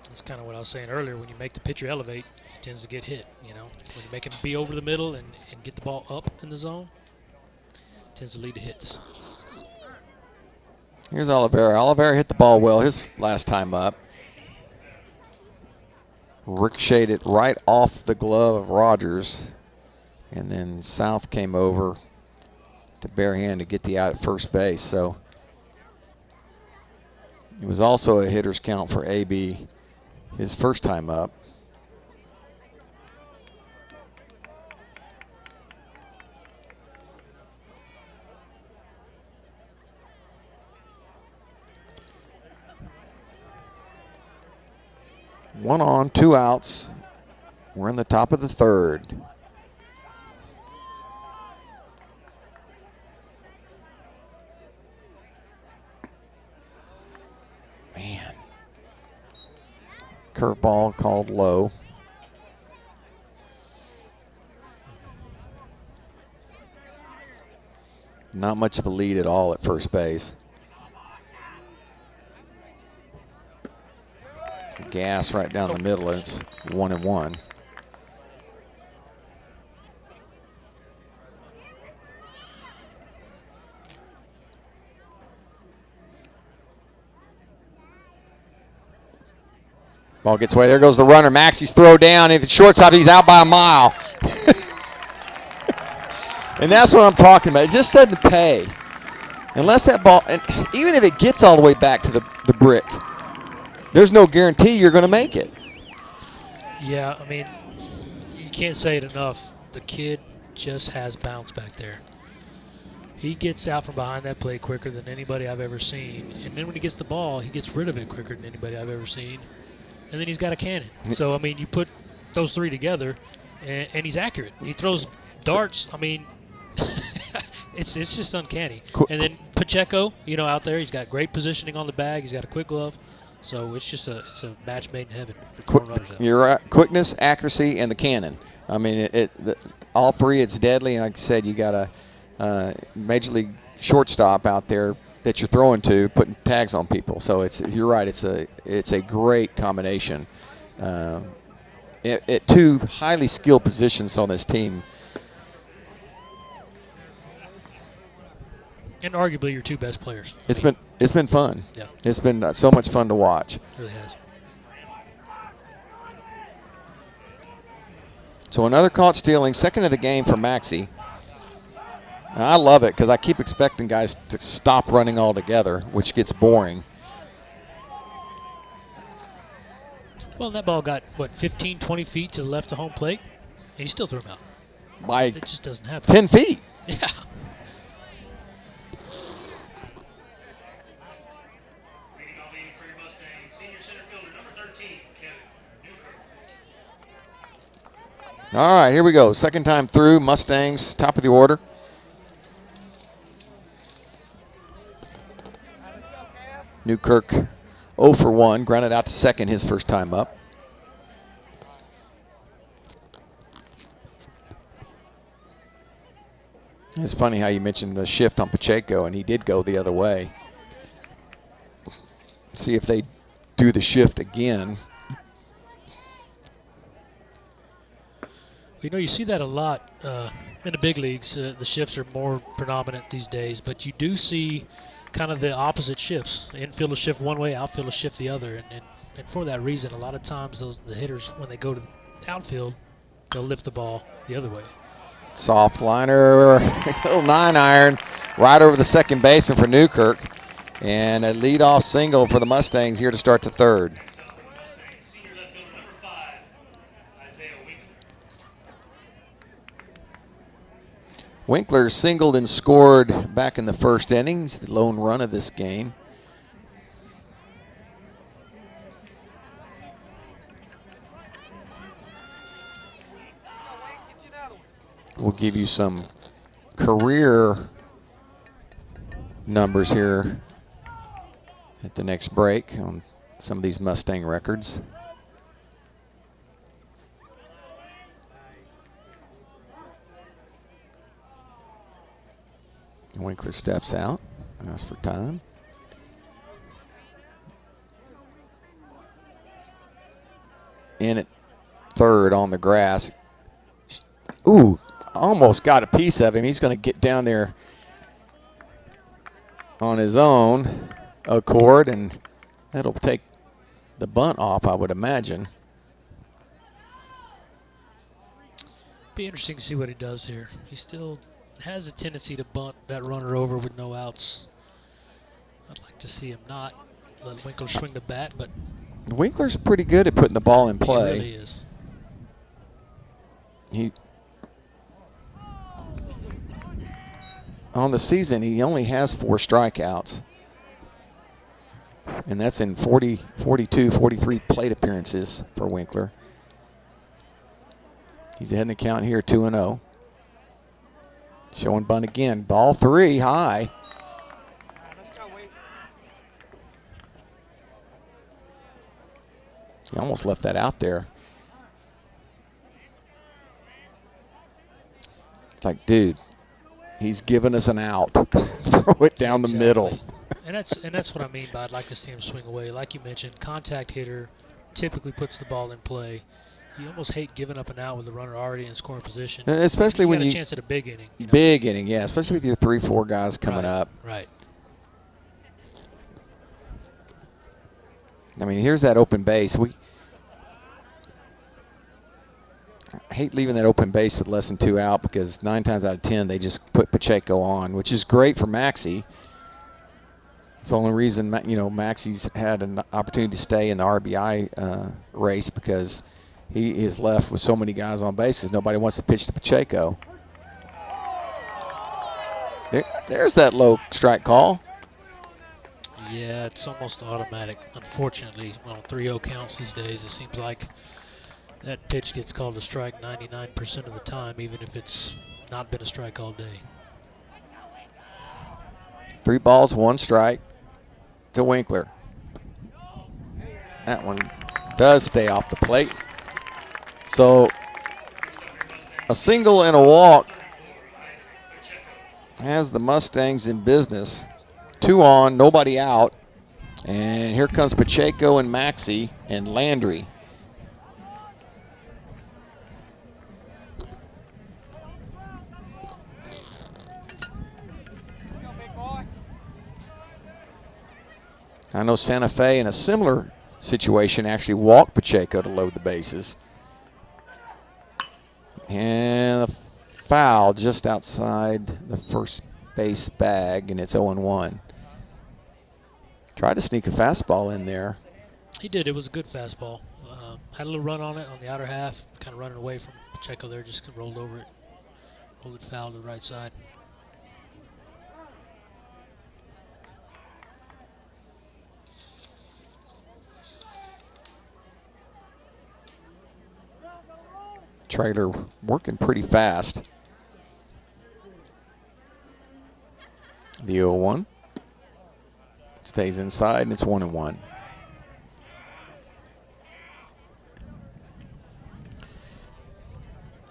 That's kind of what I was saying earlier. When you make the pitcher elevate, he tends to get hit, you know. When you make him be over the middle and get the ball up in the zone, it tends to lead to hits. Here's Oliveira. Oliveira hit the ball well his last time up. Ricocheted it right off the glove of Rogers. And then South came over to barehand to get the out at first base. So it was also a hitter's count for AB his first time up. One on, 2 outs. We're in the top of the 3rd. Man. Curveball called low. Not much of a lead at all at first base. Gas right down the middle, and it's 1-1. Ball gets away. There goes the runner. Maxie's throw down. If it's shortstop, he's out by a mile. And that's what I'm talking about. It just doesn't pay. Unless that ball, and even if it gets all the way back to the brick, there's no guarantee you're going to make it. Yeah, I mean, you can't say it enough. The kid just has bounce back there. He gets out from behind that plate quicker than anybody I've ever seen. And then when he gets the ball, he gets rid of it quicker than anybody I've ever seen. And then he's got a cannon. So, I mean, you put those 3 together, and he's accurate. He throws darts. I mean, it's just uncanny. And then Pacheco, you know, out there, he's got great positioning on the bag. He's got a quick glove. So it's a match made in heaven for corn runners out. You're right. Quickness, accuracy, and the cannon. I mean, all 3, it's deadly. And like I said, you got a major league shortstop out there that you're throwing to, putting tags on people. So you're right. It's a great combination. At 2 highly skilled positions on this team. And arguably your 2 best players. It's been fun. Yeah. It's been so much fun to watch. It really has. So another caught stealing, second of the game for Maxie. I love it because I keep expecting guys to stop running altogether, which gets boring. Well, that ball got, what, 15, 20 feet to the left of home plate, and he still threw him out. By It just doesn't happen. 10 feet. Yeah. Leading off leading for your Mustangs, senior center fielder, number 13, Kevin Newkirk. All right, here we go. Second time through. Mustangs, top of the order. Newkirk 0 for 1. Grounded out to second his first time up. It's funny how you mentioned the shift on Pacheco, and he did go the other way. See if they do the shift again. You know, you see that a lot in the big leagues. The shifts are more predominant these days, but you do see kind of the opposite shifts. The infield will shift one way, outfield will shift the other, and for that reason, a lot of times the hitters, when they go to the outfield, they'll lift the ball the other way. Soft liner, little 9-iron, right over the second baseman for Newkirk, and a leadoff single for the Mustangs here to start the third. Mustangs, senior left fielder, number 5, Isaiah Winkler. Winkler singled and scored back in the first inning. He's the lone run of this game. We'll give you some career numbers here at the next break on some of these Mustang records. Winkler steps out, asks for time. In at third on the grass. Ooh, almost got a piece of him. He's going to get down there on his own accord, and that'll take the bunt off, I would imagine. Be interesting to see what he does here. He still has a tendency to bunt that runner over with no outs. I'd like to see him not let Winkler swing the bat, but Winkler's pretty good at putting the ball in play. he really is. He on the season, he only has 4 strikeouts, and that's in 40, 42, 43 plate appearances for Winkler. He's ahead in the count here, 2-0. Showing bunt again. Ball 3, high. He almost left that out there. It's like, dude, he's giving us an out. Throw it down the middle. And that's what I mean by I'd like to see him swing away. Like you mentioned, contact hitter typically puts the ball in play. You almost hate giving up an out with the runner already in scoring position. Especially when you you got a chance at a big inning. You know? Big inning, yeah. Especially with your 3-4 guys coming up. Right. I mean, here's that open base. I hate leaving that open base with less than 2 out because 9 times out of 10 they just put Pacheco on, which is great for Maxie. It's the only reason Maxie's had an opportunity to stay in the RBI race because he is left with so many guys on base because nobody wants to pitch to Pacheco. There's that low strike call. Yeah, it's almost automatic. Unfortunately, on 3-0 counts these days, it seems like that pitch gets called a strike 99% of the time, even if it's not been a strike all day. 3 balls, 1 strike to Winkler. That one does stay off the plate. So a single and a walk has the Mustangs in business. 2 on, nobody out. And here comes Pacheco and Maxie and Landry. I know Santa Fe in a similar situation actually walked Pacheco to load the bases. And the foul just outside the first base bag, and it's 0-1. Tried to sneak a fastball in there. He did. It was a good fastball. Had a little run on it on the outer half, kind of running away from Pacheco there, just rolled over it. Rolled it foul to the right side. Trailer working pretty fast. The 0-1 stays inside, and it's 1-1.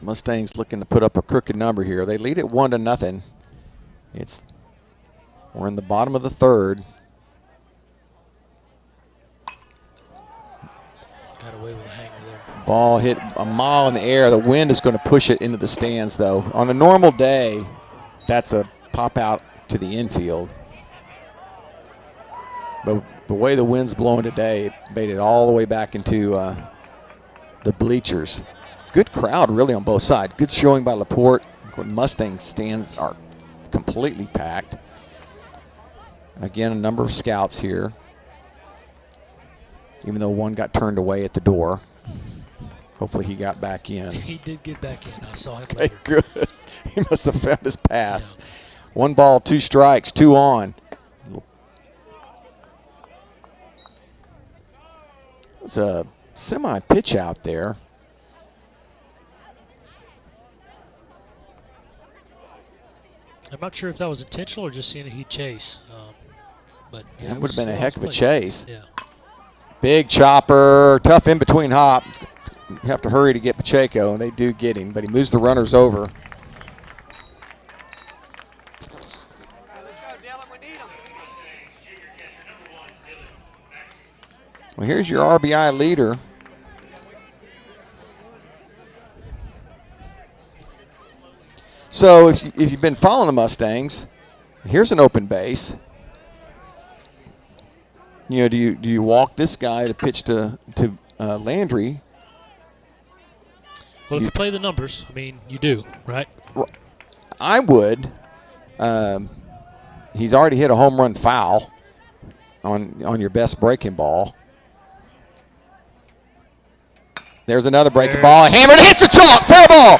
Mustangs looking to put up a crooked number here. They lead it 1-0. We're in the bottom of the third. Got away with a hanger there. Ball hit a mile in the air. The wind is going to push it into the stands, though. On a normal day, that's a pop out to the infield. But the way the wind's blowing today, it made it all the way back into the bleachers. Good crowd, really, on both sides. Good showing by Laporte. Mustang stands are completely packed. Again, a number of scouts here, even though one got turned away at the door. Hopefully he got back in. He did get back in. I saw him Okay, later. good. He must have found his pass. Yeah. 1 ball, 2 strikes, 2 on. It's a semi-pitch out there. I'm not sure if that was intentional or just seeing that he'd chase. But yeah, that would have been a heck of a play. chase. Yeah. Big chopper, tough in between hop. You have to hurry to get Pacheco, and they do get him, but he moves the runners over. Well, here's your RBI leader. So if you've been following the Mustangs, here's an open base. You know, do you walk this guy to pitch to Landry? Well, if you play the numbers, I mean, you do, right? I would. He's already hit a home run foul on your best breaking ball. There's another breaking ball. Hammered, hits the chalk. Fair ball.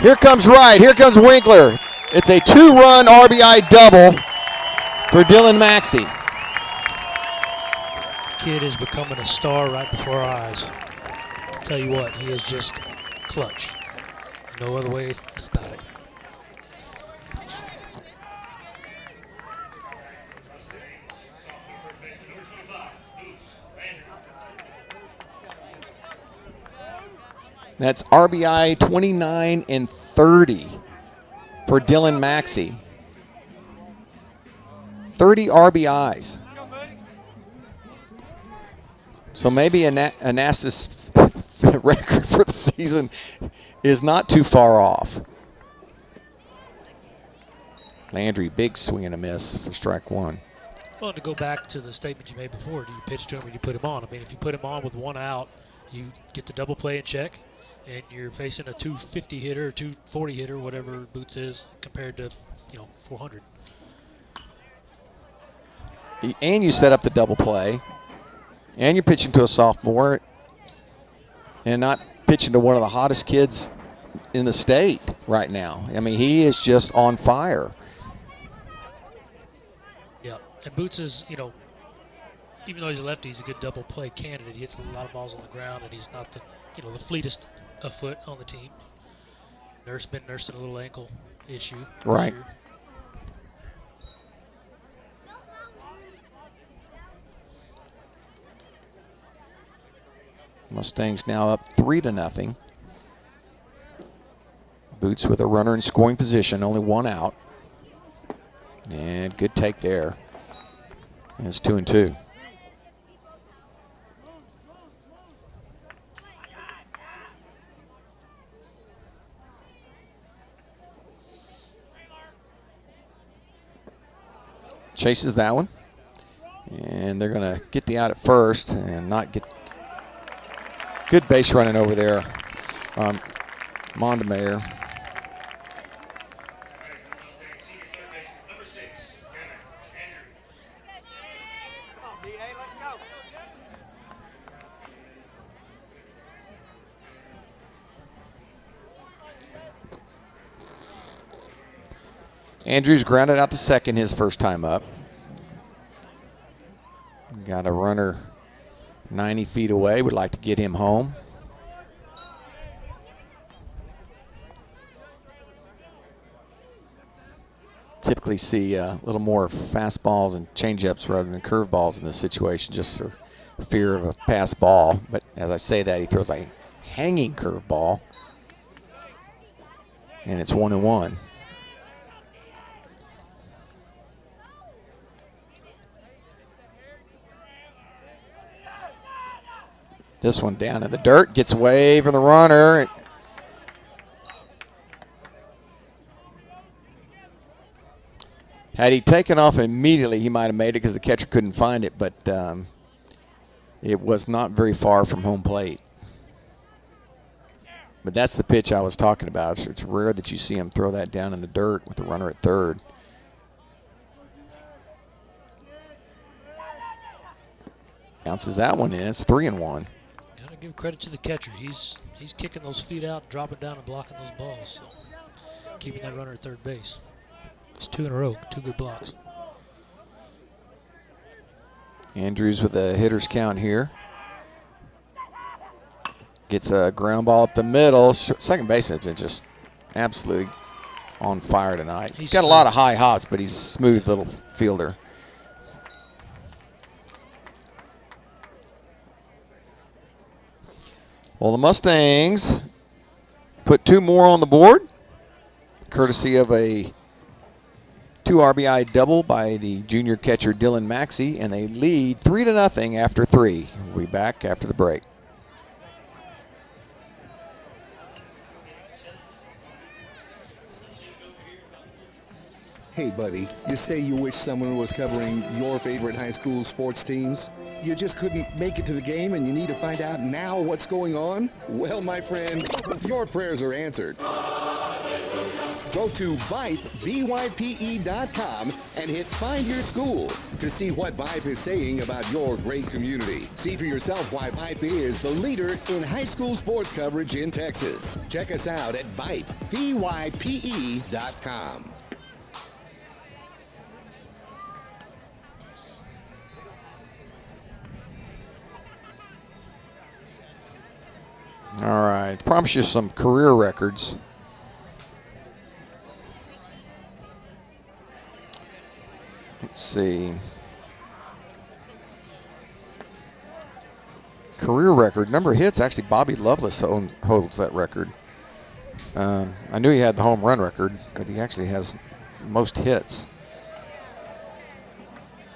Here comes Wright. Here comes Winkler. It's a 2-run RBI double for Dylan Maxey. Kid is becoming a star right before our eyes. I'll tell you what, he is just clutch. No other way about it. That's RBI 29 and 30 for Dylan Maxey. 30 RBIs. So maybe Anastas' record for the season is not too far off. Landry, big swing and a miss for strike 1. Well, to go back to the statement you made before, do you pitch to him or do you put him on? I mean, if you put him on with 1 out, you get the double play in check, and you're facing a 250 hitter or 240 hitter, whatever Boots is, compared to 400. And you set up the double play, and you're pitching to a sophomore, and not pitching to one of the hottest kids in the state right now. I mean, he is just on fire. Yeah, and Boots is, even though he's a lefty, he's a good double play candidate. He hits a lot of balls on the ground, and he's not the fleetest of foot on the team. Been nursing a little ankle issue. Right. Sure. Mustangs now up 3-0. Boots with a runner in scoring position, only 1 out. And good take there. And it's 2-2. Chases that one. And they're going to get the out at first and not get good base running over there. Mondemeyer. Ready for the Mustang senior third baseman, number 6, Gunnar Andrews. Andrews grounded out to second his first time up. Got a runner 90 feet away. Would like to get him home. Typically see a little more fastballs and changeups rather than curveballs in this situation, just for fear of a pass ball. But as I say that, he throws a hanging curveball, and it's 1-1. This one down in the dirt, gets away from the runner. Had he taken off immediately, he might have made it because the catcher couldn't find it, but it was not very far from home plate. But that's the pitch I was talking about. It's rare that you see him throw that down in the dirt with the runner at third. Bounces that one in. It's 3-1. Gotta give credit to the catcher. He's kicking those feet out, dropping down, and blocking those balls. So keeping that runner at third base. It's 2 in a row. 2 good blocks. Andrews with a hitter's count here. Gets a ground ball up the middle. Second baseman has been just absolutely on fire tonight. He's got a lot of high hops, but he's a smooth little fielder. Well, the Mustangs put 2 more on the board, courtesy of a 2 RBI double by the junior catcher Dylan Maxey, and they lead 3-0 after 3. We'll be back after the break. Hey, buddy, you say you wish someone was covering your favorite high school sports teams? You just couldn't make it to the game and you need to find out now what's going on? Well, my friend, your prayers are answered. Go to VYPE.com and hit Find Your School to see what VYPE is saying about your great community. See for yourself why VYPE is the leader in high school sports coverage in Texas. Check us out at VYPE.com. All right, promise you some career records. Let's see. Career record, number of hits, actually Bobby Loveless holds that record. I knew he had the home run record, but he actually has most hits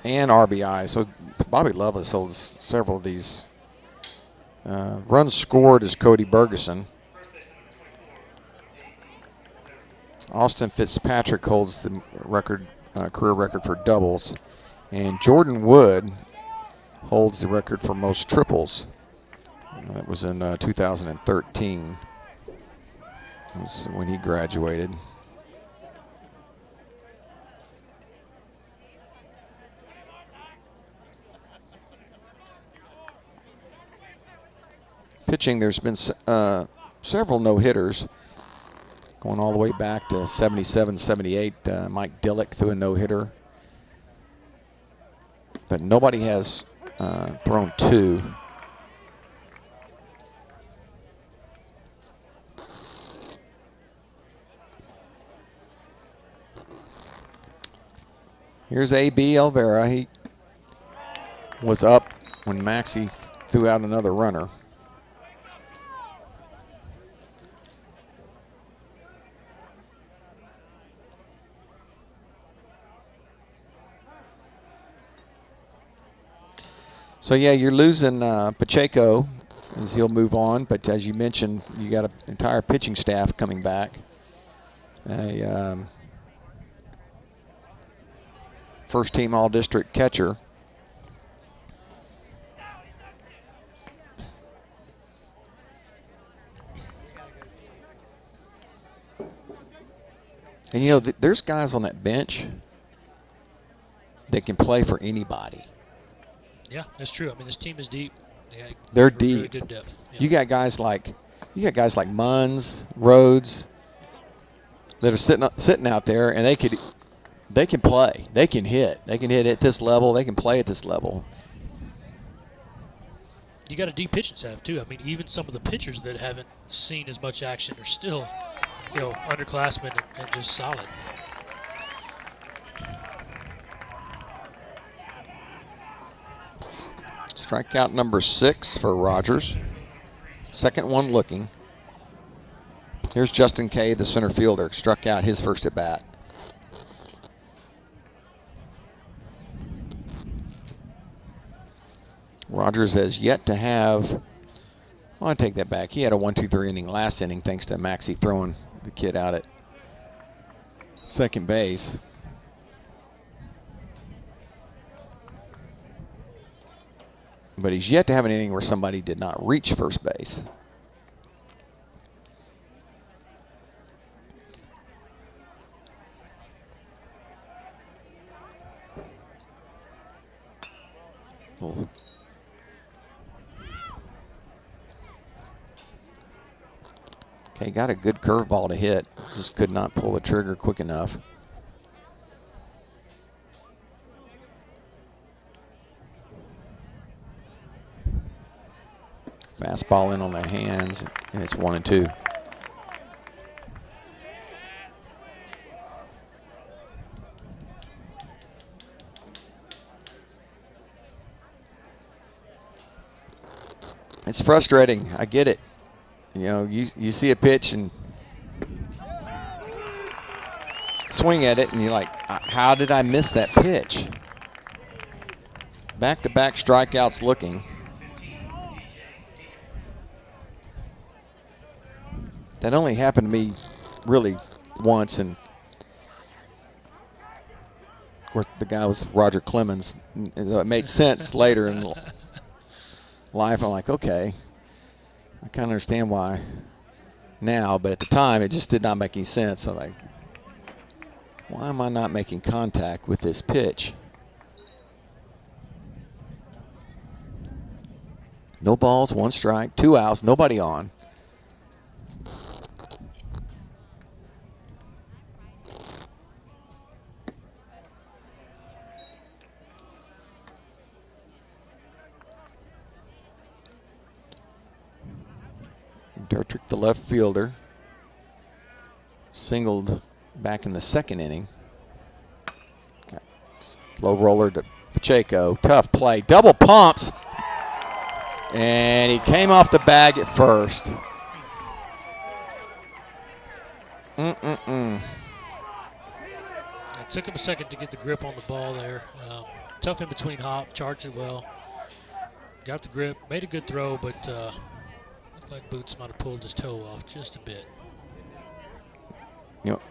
and RBI. So Bobby Loveless holds several of these. Runs scored is Cody Bergeson. Austin Fitzpatrick holds the record, career record for doubles, and Jordan Wood holds the record for most triples. That was in 2013. That was when he graduated. Pitching, there's been several no-hitters going all the way back to 77, 78. Mike Dillick threw a no-hitter. But nobody has thrown 2. Here's A.B. Elvera. He was up when Maxey threw out another runner. So, yeah, you're losing Pacheco as he'll move on. But as you mentioned, you got an entire pitching staff coming back. A first-team All-District catcher. And, you know, there's guys on that bench that can play for anybody. Yeah, that's true. I mean, this team is deep. They're really deep. good depth. Yeah. You got guys like Munns, Rhodes that are sitting out there, and they can play. They can hit. They can hit at this level. They can play at this level. You got a deep pitching staff too. I mean, even some of the pitchers that haven't seen as much action are still, you know, underclassmen and just solid. Strikeout number 6 for Rogers. Second one looking. Here's Justin Kay, the center fielder, struck out his first at bat. Rogers has yet to have, well, I take that back. He had a 1-2-3 inning last inning thanks to Maxey throwing the kid out at second base. But he's yet to have an inning where somebody did not reach first base. Oh. Okay, got a good curveball to hit. Just could not pull the trigger quick enough. Fastball in on the hands, and it's 1-2. It's frustrating. I get it. You know, you see a pitch and swing at it, and you're like, how did I miss that pitch? Back-to-back strikeouts looking. That only happened to me really once, and of course the guy was Roger Clemens. It made sense later in life. I'm like, okay, I kind of understand why now, but at the time it just did not make any sense. I'm like, why am I not making contact with this pitch? No balls, 1 strike, 2 outs, nobody on. Dertrick, the left fielder, singled back in the second inning. Okay. Slow roller to Pacheco. Tough play. Double pumps. And he came off the bag at first. It took him a second to get the grip on the ball there. Tough in between hop, charged it well. Got the grip, made a good throw, but looked like Boots might have pulled his toe off just a bit. Yep.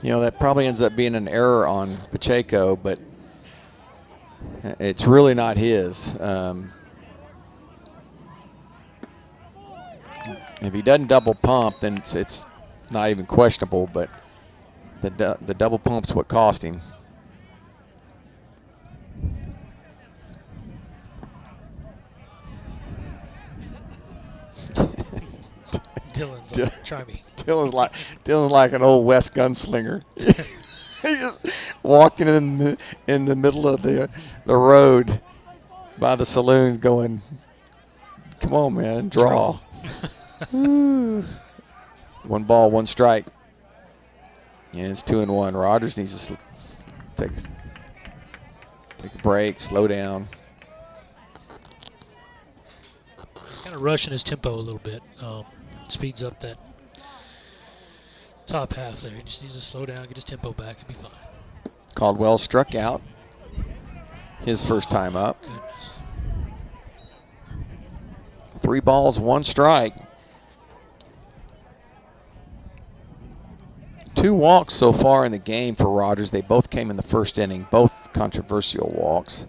You know, that probably ends up being an error on Pacheco, but it's really not his. If he doesn't double pump, then it's not even questionable, but the double pump's what cost him. Dylan's like, try me. Dylan's like an old West gunslinger. He's just walking in the middle of the road by the saloons going, come on, man, draw. 1 ball, 1 strike. And it's 2-1. Rogers needs to take a break, slow down. He's kind of rushing his tempo a little bit. Speeds up that top half there. He just needs to slow down, get his tempo back, and be fine. Caldwell struck out his first time up. Goodness. 3 balls, 1 strike. 2 2 walks so far in the game for Rogers. They both came in the first inning, both controversial walks.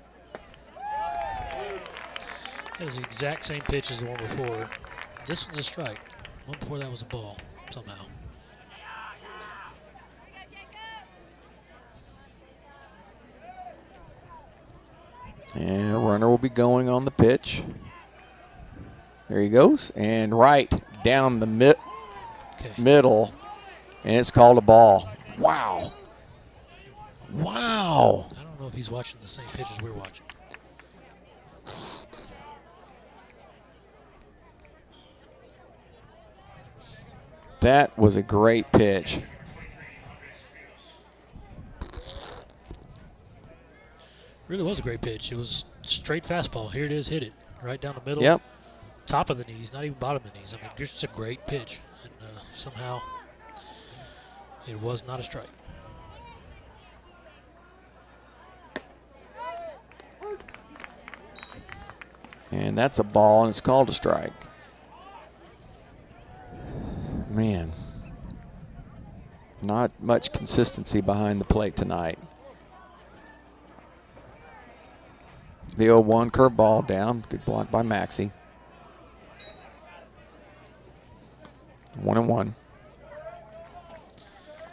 That was the exact same pitch as the one before. This was a strike. One before that was a ball, somehow. And a runner will be going on the pitch. There he goes. And right down the middle. And it's called a ball. Wow. Wow. I don't know if he's watching the same pitch as we're watching. That was a great pitch. Really was a great pitch. It was straight fastball. Here it is, hit it. Right down the middle. Yep. Top of the knees, not even bottom of the knees. I mean, just a great pitch. And somehow it was not a strike. And that's a ball, and it's called a strike. Man, not much consistency behind the plate tonight. The 0-1 curveball down. Good block by Maxey. 1-1.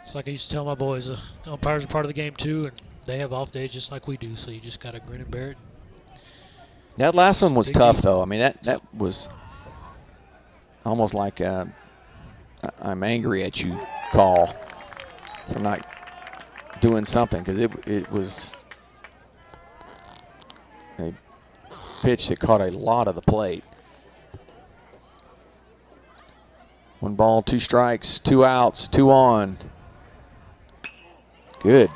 It's like I used to tell my boys, umpires are part of the game too, and they have off days just like we do, so you just got to grin and bear it. That last one was Big tough, deal. though. I mean, that was almost like a I'm angry at you call for not doing something, because it was a pitch that caught a lot of the plate. 1 ball, 2 strikes, 2 outs, 2 on. Good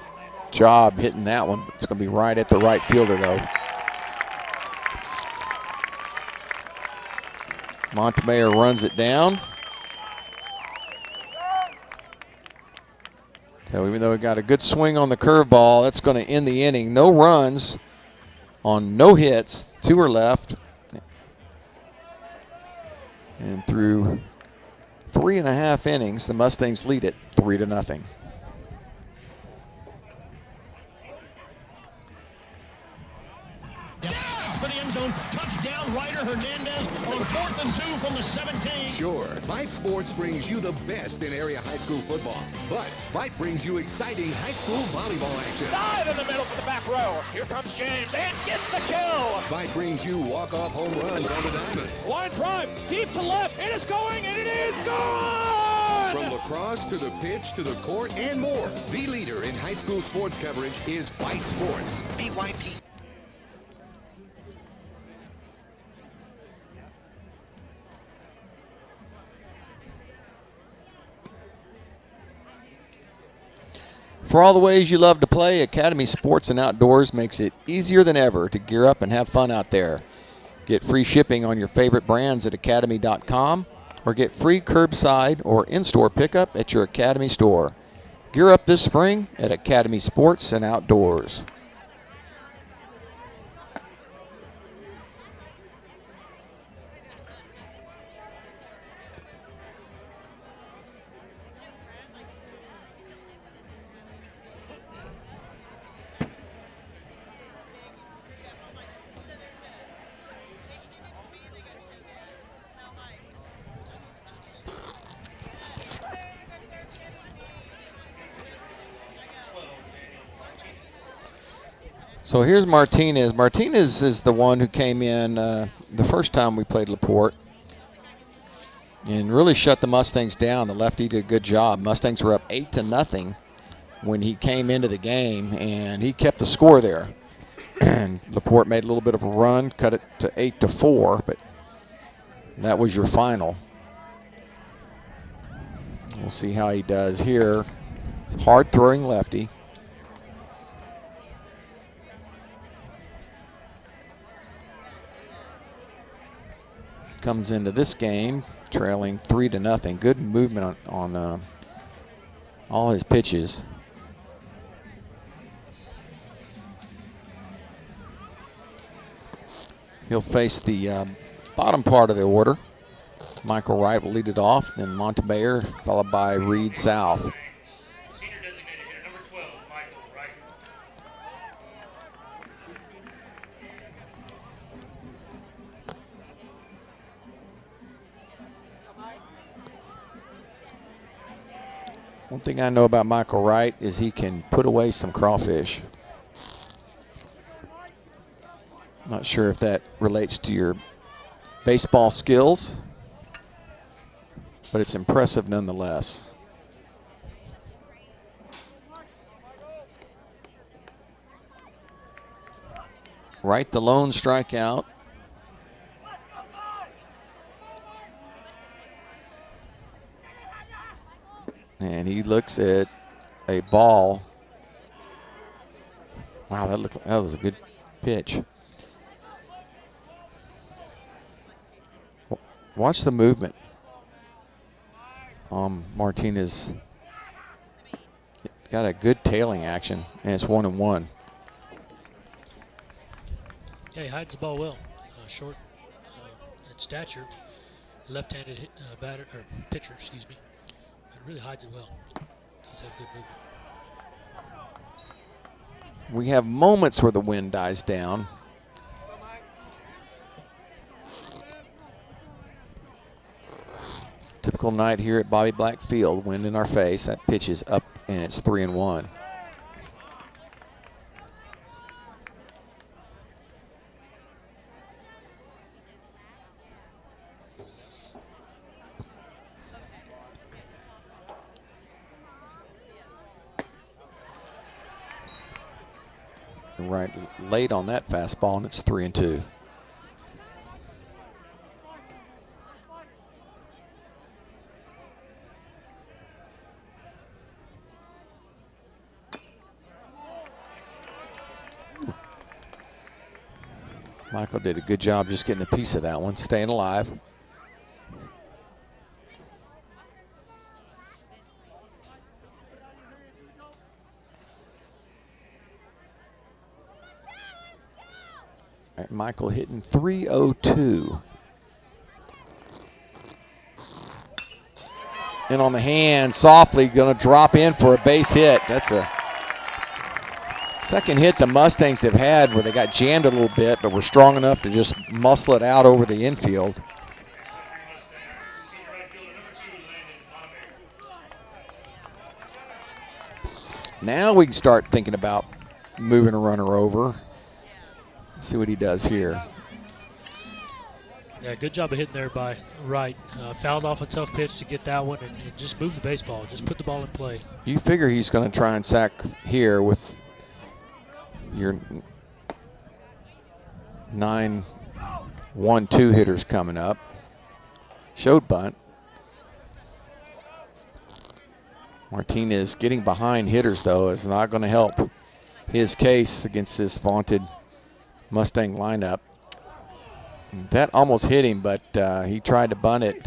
job hitting that one. It's going to be right at the right fielder, though. Montemayor runs it down. So even though he got a good swing on the curveball, that's going to end the inning. No runs on no hits. 2 are left. And through 3.5 innings, the Mustangs lead it 3-0. For the end zone, touchdown, Ryder Hernandez on 4th and 2 from the 17. Sure, Fight Sports brings you the best in area high school football, but Fight brings you exciting high school volleyball action. Dive in the middle for the back row. Here comes James and gets the kill. Fight brings you walk-off home runs on the diamond. Line drive, deep to left. It is going, and it is gone. From lacrosse to the pitch to the court and more, the leader in high school sports coverage is Fight Sports. BYP. For all the ways you love to play, Academy Sports and Outdoors makes it easier than ever to gear up and have fun out there. Get free shipping on your favorite brands at academy.com or get free curbside or in-store pickup at your Academy store. Gear up this spring at Academy Sports and Outdoors. So here's Martinez. Martinez is the one who came in the first time we played LaPorte and really shut the Mustangs down. The lefty did a good job. Mustangs were up 8-0 when he came into the game, and he kept the score there. And LaPorte made a little bit of a run, cut it to 8-4, but that was your final. We'll see how he does here. Hard throwing lefty. Comes into this game trailing 3-0. Good movement on all his pitches. He'll face the bottom part of the order. Michael Wright will lead it off, then Montemayor, followed by Reed South. One thing I know about Michael Wright is he can put away some crawfish. Not sure if that relates to your baseball skills, but it's impressive nonetheless. Wright, the lone strikeout. And he looks at a ball. Wow, that was a good pitch. Watch the movement. Martinez got a good tailing action, and it's 1-1. Yeah, he hides the ball well. Short in stature, left-handed batter or pitcher, excuse me. But really hides it well. Does have good movement. We have moments where the wind dies down. Typical night here at Bobby Black Field. Wind in our face. That pitch is up, and it's 3-1. Right late on that fastball, and it's 3-2. Michael did a good job just getting a piece of that one, staying alive. Michael hitting 302. And on the hand, softly going to drop in for a base hit. That's a second hit the Mustangs have had where they got jammed a little bit, but were strong enough to just muscle it out over the infield. Now we can start thinking about moving a runner over. See what he does here. Yeah, good job of hitting there by Wright. Fouled off a tough pitch to get that one and just move the baseball. Just put the ball in play. You figure he's going to try and sack here with your 9-1-2 hitters coming up. Showed bunt. Martinez getting behind hitters, though, is not going to help his case against this vaunted Mustang lineup. That almost hit him, but he tried to bunt it,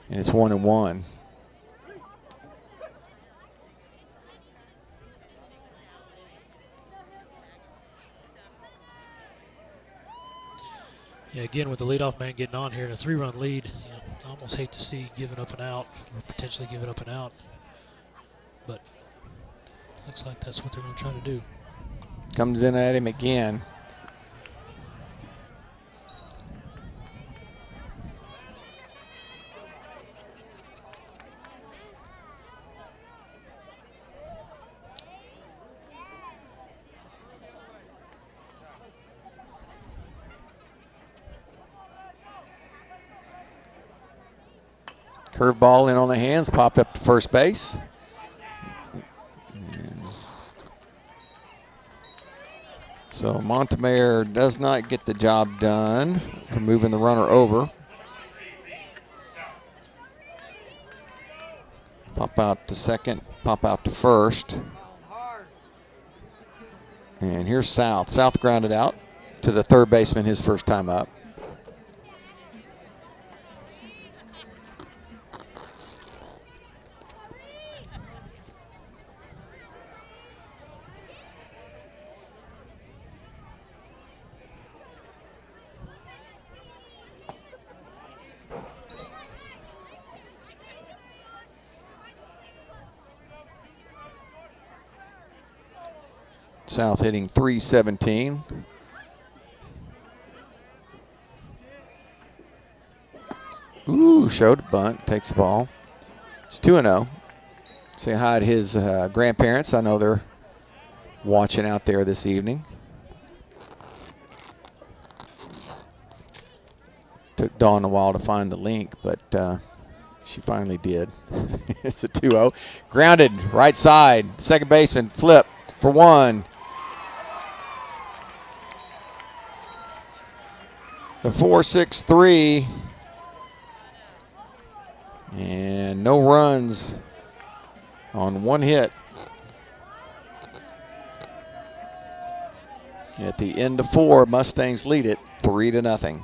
and it's 1-1. Yeah, again, with the leadoff man getting on here and a 3-run lead, I almost hate to see giving up an out or potentially giving up an out. But looks like that's what they're going to try to do. Comes in at him again. Curveball in on the hands, popped up to first base. So Montemayor does not get the job done for moving the runner over. Pop out to second, pop out to first. And here's South. South grounded out to the third baseman his first time up. South hitting .317. Ooh, showed a bunt, takes the ball. It's 2-0. say hi to his grandparents. I know they're watching out there this evening. Took Dawn a while to find the link, but she finally did. It's a 2-0. Grounded, right side. Second baseman, flip for one. The 4-6-3. And no runs on one hit. At the end of 4, Mustangs lead it 3-0.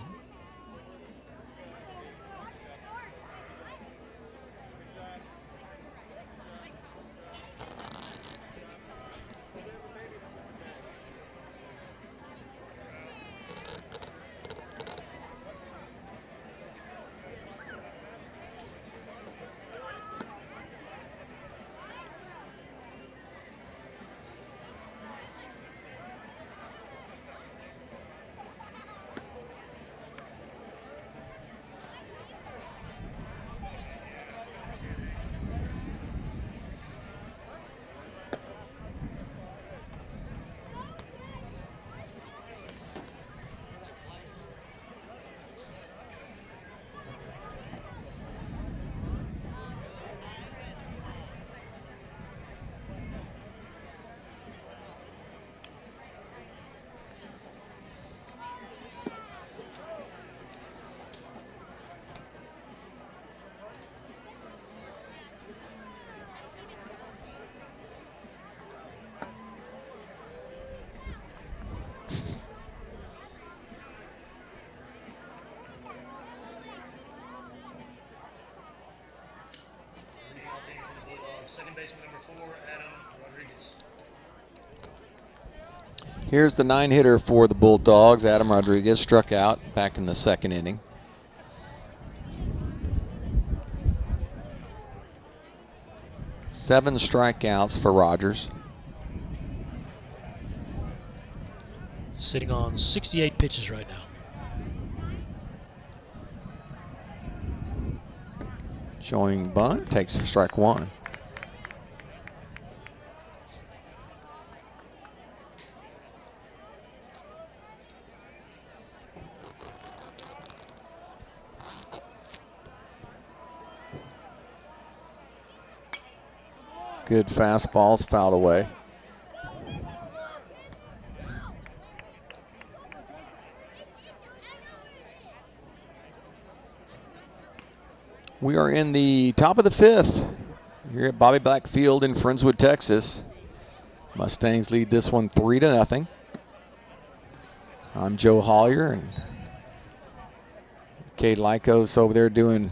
Second baseman number 4, Adam Rodriguez. Here's the 9-hitter for the Bulldogs. Adam Rodriguez struck out back in the second inning. Seven strikeouts for Rogers. Sitting on 68 pitches right now. Showing bunt, takes strike one. Good fastballs fouled away. We are in the top of the 5th here at Bobby Black Field in Friendswood, Texas. Mustangs lead this one 3-0. I'm Joe Hollier, and Cade Lycos over there doing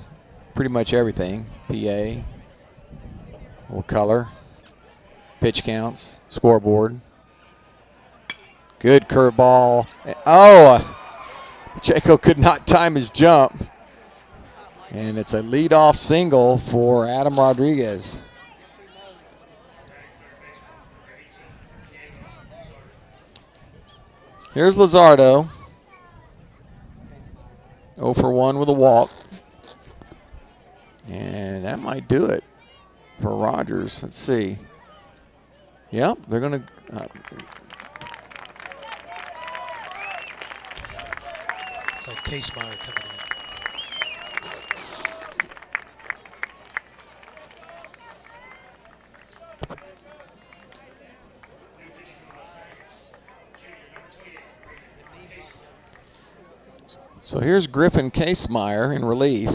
pretty much everything. PA, or color, pitch counts, scoreboard. Good curveball. Oh, Pacheco could not time his jump. And it's a leadoff single for Adam Rodriguez. Here's Luzardo. 0 for 1 with a walk. And that might do it for Rogers. Let's see. Yep, they're going to. It's like Casemeyer coming in. So here's Griffin Casemeyer in relief.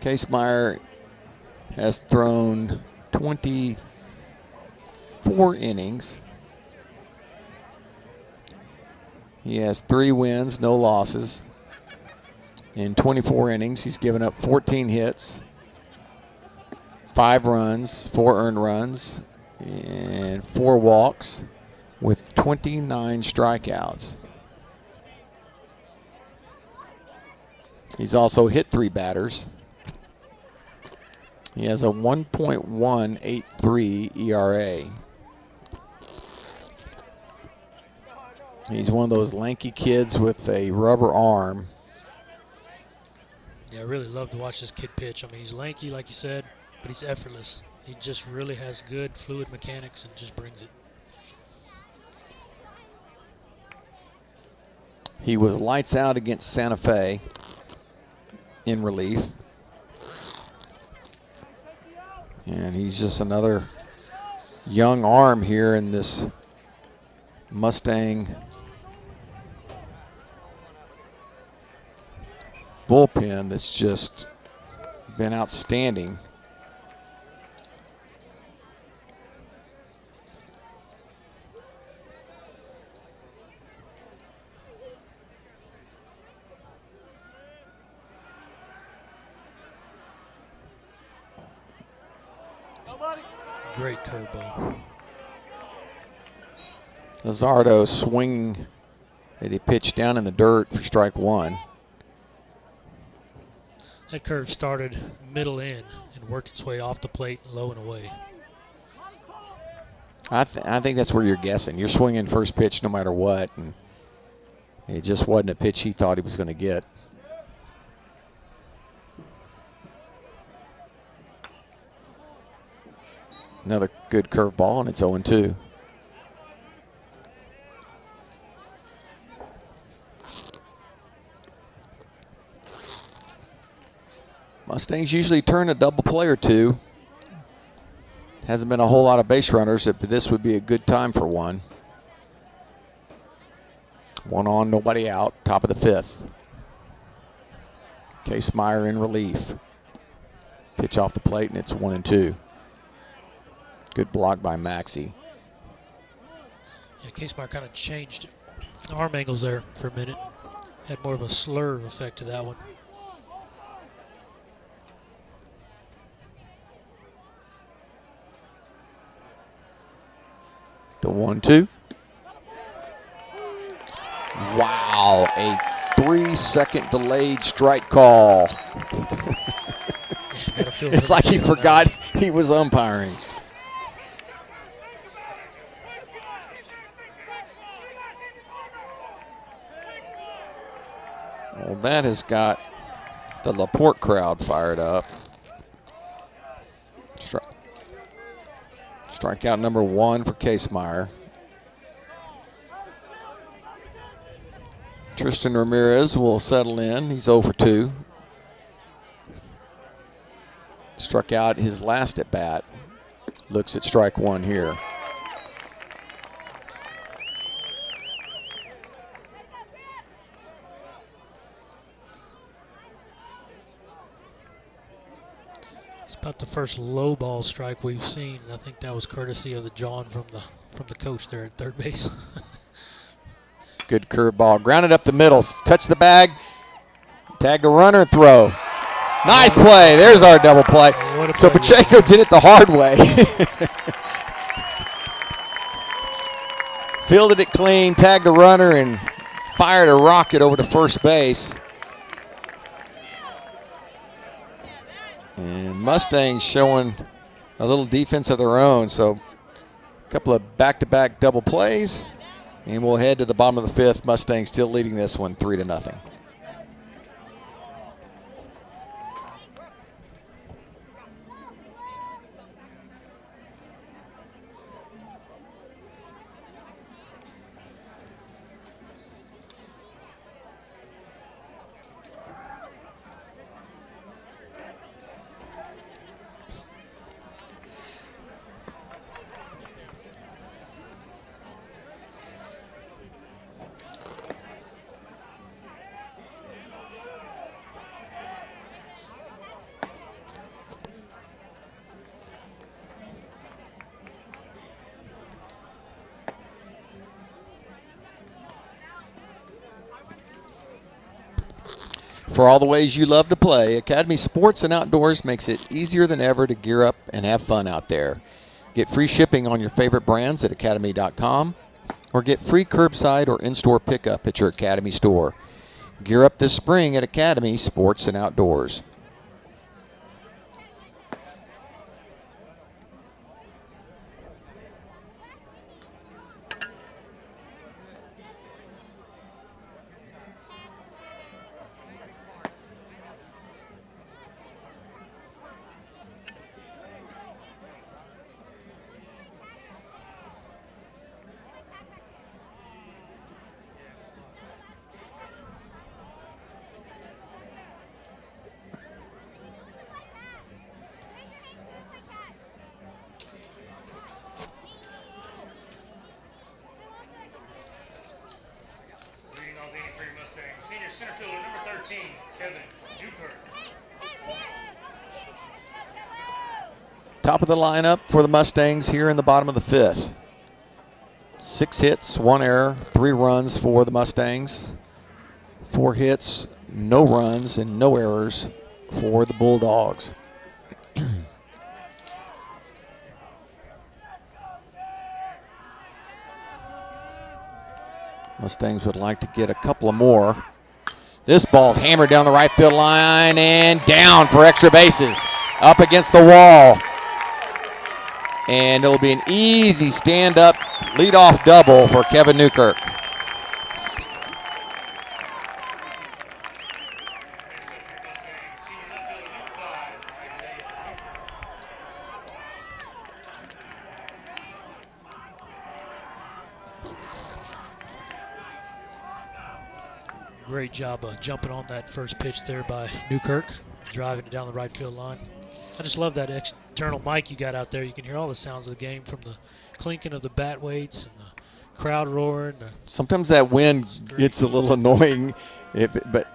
Casemeyer has thrown 24 innings. He has 3 wins, no losses. In 24 innings, he's given up 14 hits, 5 runs, 4 earned runs, and 4 walks with 29 strikeouts. He's also hit 3 batters. He has a 1.183 ERA. He's one of those lanky kids with a rubber arm. Yeah, I really love to watch this kid pitch. I mean, he's lanky, like you said, but he's effortless. He just really has good fluid mechanics and just brings it. He was lights out against Santa Fe in relief. And he's just another young arm here in this Mustang bullpen that's just been outstanding. Great curveball. Luzardo swinging that he pitched down in the dirt for strike one. That curve started middle in and worked its way off the plate low and away. I think that's where you're guessing. You're swinging first pitch no matter what, and it just wasn't a pitch he thought he was going to get. Another good curveball, and it's 0-2. Mustangs usually turn a double play or two. Hasn't been a whole lot of base runners, but this would be a good time for one. One on, nobody out, top of the fifth. Case Meyer in relief. Pitch off the plate, and it's 1-2. Good block by Maxey. Yeah, Casemeyer kind of changed arm angles there for a minute. Had more of a slur effect to that one. The 1-2. Wow, a 3-second delayed strike call. It's like he forgot he was umpiring. Well, that has got the LaPorte crowd fired up. Strikeout number 1 for Casemeyer. Tristan Ramirez will settle in. He's 0 for 2. Struck out his last at bat. Looks at strike 1 here. About the first low ball strike we've seen. I think that was courtesy of the John from the coach there at third base. Good curveball. Grounded up the middle. Touch the bag. Tag the runner and throw. Nice play. There's our double play. So Pacheco did it the hard way. Fielded it clean, tagged the runner, and fired a rocket over to first base. And Mustangs showing a little defense of their own. So a couple of back-to-back double plays. And we'll head to the bottom of the fifth. Mustangs still leading this one 3-0. For all the ways you love to play, Academy Sports and Outdoors makes it easier than ever to gear up and have fun out there. Get free shipping on your favorite brands at academy.com or get free curbside or in-store pickup at your Academy store. Gear up this spring at Academy Sports and Outdoors. center fielder, number 13, Kevin Newkirk. Top of the lineup for the Mustangs here in the bottom of the 5th. 6 hits, 1 error, 3 runs for the Mustangs. 4 hits, no runs, and no errors for the Bulldogs. Mustangs would like to get a couple of more. This ball's hammered down the right field line and down for extra bases. Up against the wall. And it'll be an easy stand-up leadoff double for Kevin Newkirk. Next up for the Mustangs, senior left fielder, number 5, Isaiah Newkirk. Great job of jumping on that first pitch there by Newkirk, driving it down the right field line. I just love that external mic you got out there. You can hear all the sounds of the game, from the clinking of the bat weights and the crowd roaring. Sometimes that wind gets a little annoying, but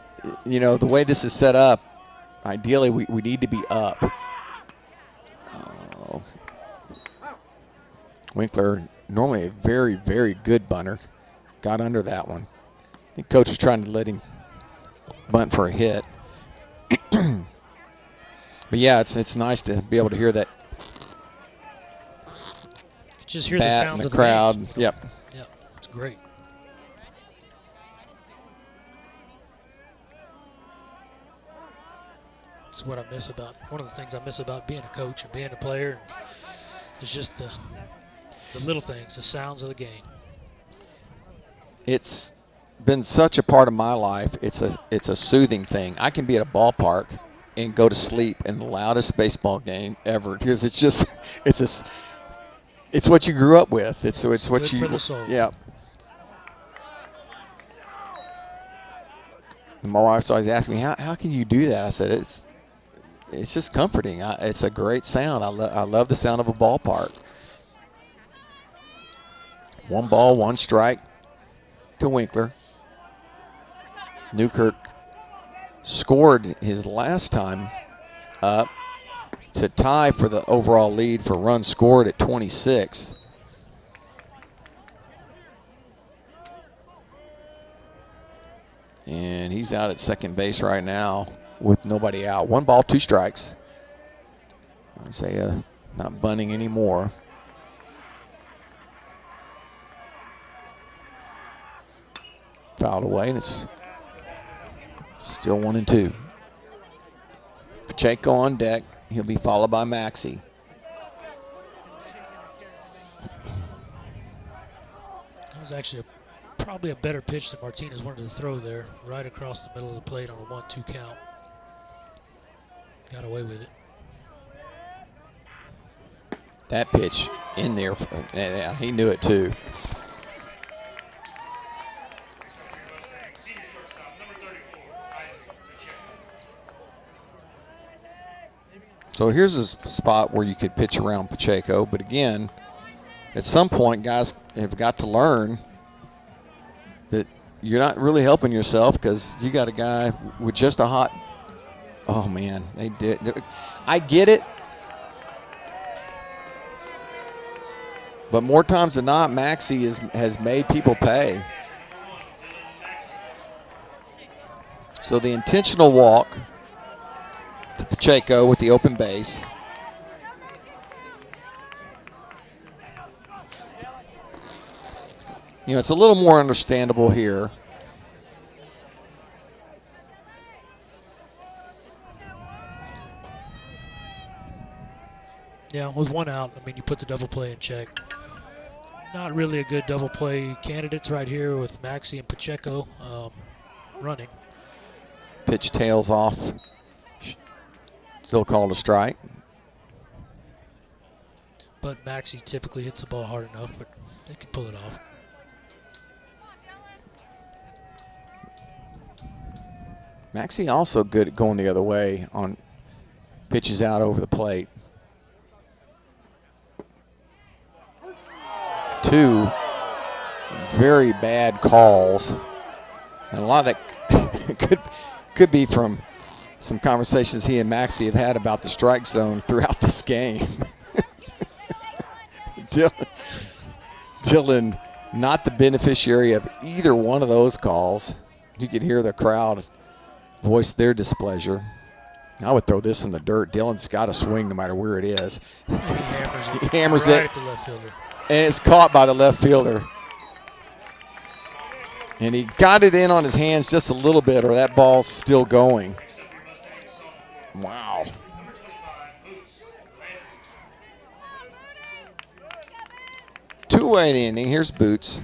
you know, the way this is set up, ideally we need to be up. Oh. Winkler, normally a very, very good bunter, got under that one. I think coach is trying to let him bunt for a hit. But yeah, it's nice to be able to hear that Just hear bat the in sounds the of the crowd. game. Yep. Yep, it's great. That's what I miss about, one of the things I miss about being a coach and being a player. It's just the little things, the sounds of the game. It's been such a part of my life. It's a soothing thing. I can be at a ballpark and go to sleep in the loudest baseball game ever, because it's just it's what you grew up with. It's what good you for the soul. Yeah. And my wife's always asking me, how can you do that? I said it's just comforting. It's a great sound. I love the sound of a ballpark. 1 ball, 1 strike to Winkler. Newkirk scored his last time up to tie for the overall lead for runs scored at 26. And he's out at second base right now with nobody out. 1 ball, 2 strikes. Isaiah not bunting anymore. Fouled away, and it's still 1-2. Pacheco on deck. He'll be followed by Maxey. That was actually probably a better pitch than Martinez wanted to throw there, right across the middle of the plate on a 1-2 count. Got away with it. That pitch in there, yeah, he knew it too. Mustangs, senior shortstop, number 34, Isaac Pacheco. So here's a spot where you could pitch around Pacheco, but again, at some point, guys have got to learn that you're not really helping yourself, because you got a guy with just a hot. Oh man, they did. I get it, but more times than not, Maxey has made people pay. So the intentional walk to Pacheco with the open base. You know, it's a little more understandable here. Yeah, with 1 out, I mean, you put the double play in check. Not really a good double play candidates right here with Maxey and Pacheco running. Pitch tails off. Still called a strike. But Maxey typically hits the ball hard enough, but they can pull it off. Maxey also good at going the other way on pitches out over the plate. 2 very bad calls. And a lot of that could be from some conversations he and Maxie have had about the strike zone throughout this game. Dylan, not the beneficiary of either one of those calls. You could hear the crowd voice their displeasure. I would throw this in the dirt. Dylan's got to swing no matter where it is. And he hammers it. He hammers right it. at the left fielder. And it's caught by the left fielder. And he got it in on his hands just a little bit, or that ball's still going. Wow. Number 25, Boots. Two-way inning. Here's Boots.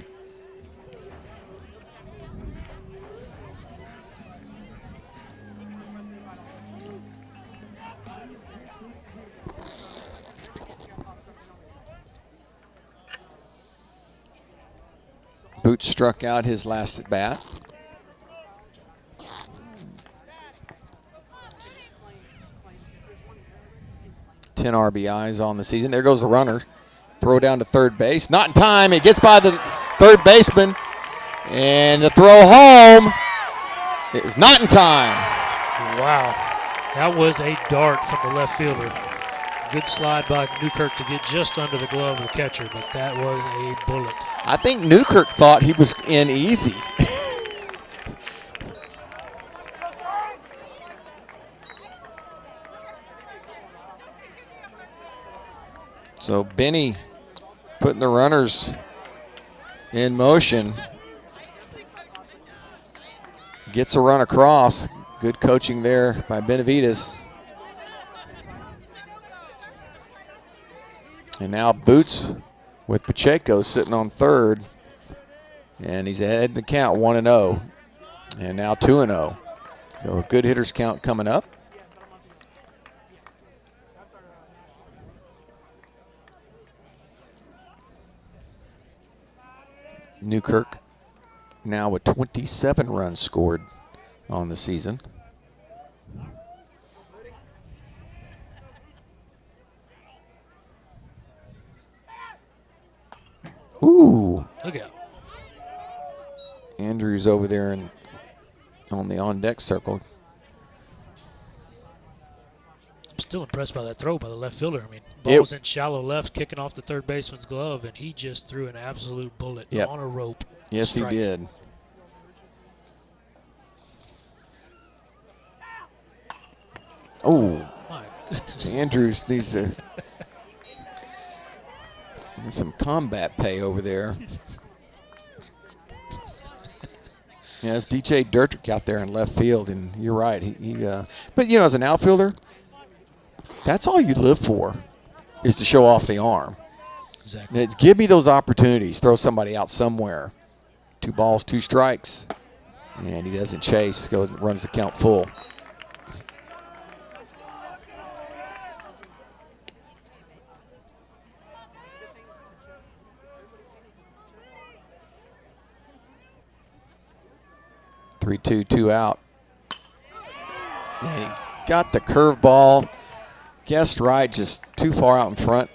Boots struck out his last at bat. Ten RBIs on the season. There goes the runner. Throw down to third base. Not in time. It gets by the third baseman. And the throw home is not in time. Wow. That was a dart from the left fielder. Good slide by Newkirk to get just under the glove of the catcher, but that was a bullet. I think Newkirk thought he was in easy. So Benny putting the runners in motion. Gets a run across. Good coaching there by Benavides. And now Boots with Pacheco sitting on third. And he's ahead in the count 1-0. And now 2-0. So a good hitters count coming up. Newkirk now with 27 runs scored on the season. Ooh. Look out. Andrews over there and on the on-deck circle. I'm still impressed by that throw by the left fielder. I mean, ball was in shallow left, kicking off the third baseman's glove, and he just threw an absolute bullet on a rope. Yes, Strike. he did. Oh, My goodness. Andrews needs to there's some combat pay over there. Yeah, it's DJ Durtrick out there in left field, and you're right. But you know, as an outfielder, that's all you live for, is to show off the arm. Exactly. Give me those opportunities. Throw somebody out somewhere. 2 balls, 2 strikes, and he doesn't chase. Runs the count full. Three, two out. And he got the curveball. Guessed right, just too far out in front.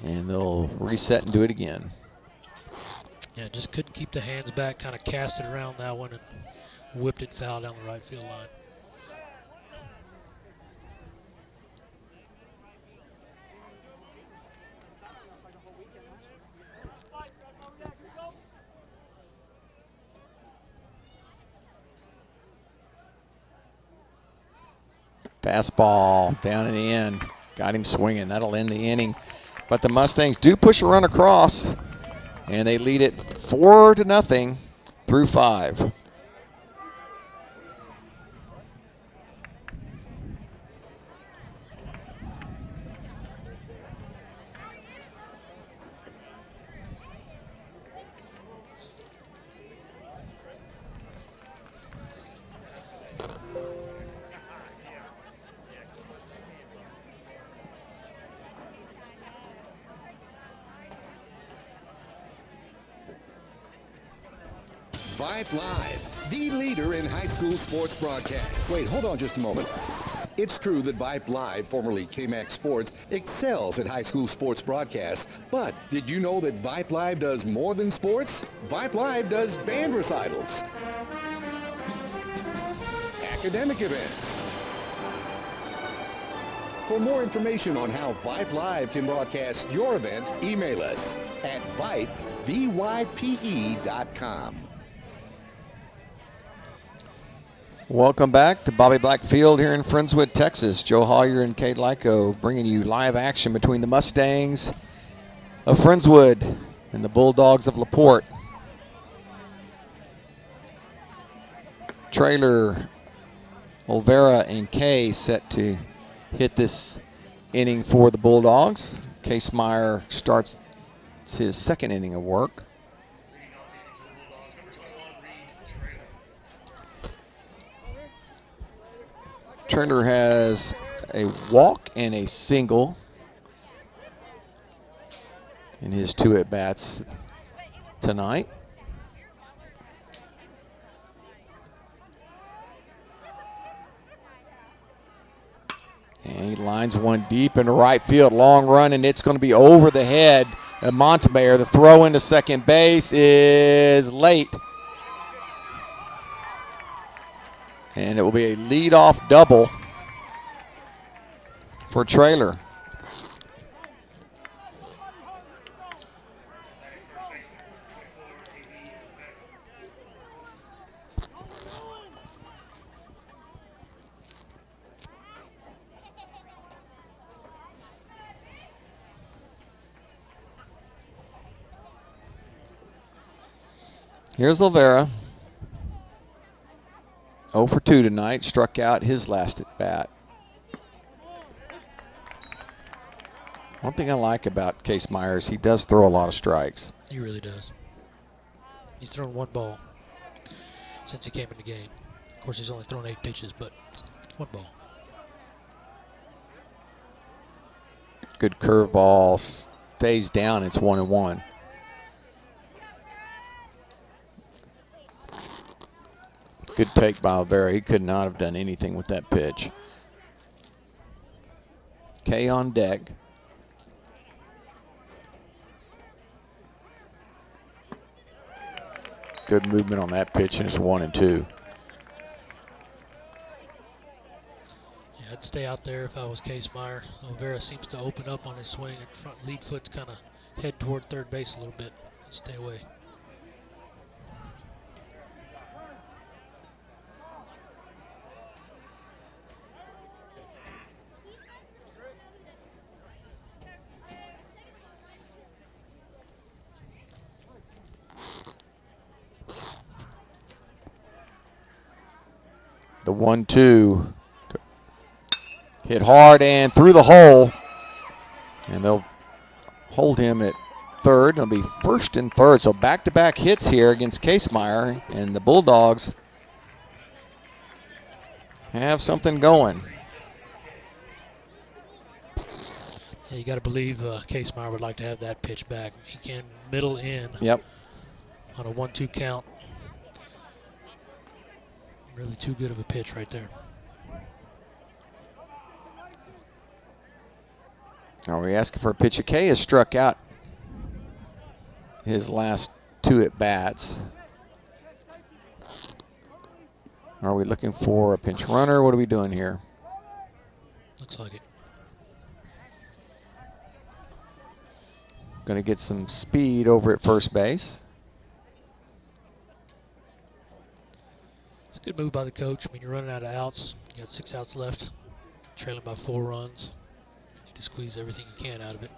And they'll reset and do it again. Yeah, just couldn't keep the hands back, kind of cast it around that one and whipped it foul down the right field line. Fastball down in the end. Got him swinging. That'll end the inning. But the Mustangs do push a run across, and they lead it 4-0 through 5. Vibe Live, the leader in high school sports broadcasts. Wait, hold on just a moment. It's true that Vibe Live, formerly KMAX Sports, excels at high school sports broadcasts. But did you know that Vibe Live does more than sports? Vibe Live does band recitals. academic events. For more information on how Vype Live can broadcast your event, email us at vype.com. Welcome back to Bobby Black Field here in Friendswood, Texas. Joe Hollier and Cade Lyko bringing you live action between the Mustangs of Friendswood and the Bulldogs of LaPorte. Trailer, Olvera, and Kay set to hit this inning for the Bulldogs. Case Meyer starts his second inning of work. Leading off the inning for the Bulldogs, number 21, Reed Trailer. Trailer has a walk and a single in his 2 at-bats tonight. And he lines one deep into right field, long run, and it's going to be over the head of Montemayor. The throw into second base is late. And it will be a leadoff double for Trailer. Batting first baseman, 24, A.V. Here's Olvera. 0 for 2 tonight, struck out his last at bat. One thing I like about Case Myers, he does throw a lot of strikes. He really does. He's thrown 1 ball since he came in the game. Of course, he's only thrown 8 pitches, but 1 ball. Good curveball, stays down, it's 1-1. Good take by Olvera. He could not have done anything with that pitch. Kay on deck. Good movement on that pitch, and it's 1-2. Yeah, I'd stay out there if I was Case Meyer. Olvera seems to open up on his swing, and front lead foot's kind of head toward third base a little bit. Stay away. The 1-2 hit hard and through the hole, and they'll hold him at third. It'll be first and third, so back-to-back hits here against Case Meyer, and the Bulldogs have something going. Yeah, you got to believe Case Meyer would like to have that pitch back. He can middle in Yep. on a 1-2 count. Really too good of a pitch right there. Are we asking for a pitch? Kay has struck out his last 2 at-bats. Are we looking for a pinch runner? What are we doing here? Looks like it. Going to get some speed over at first base. It's a good move by the coach. I mean, you're running out of outs. You got 6 outs left, trailing by 4 runs. You need to squeeze everything you can out of it.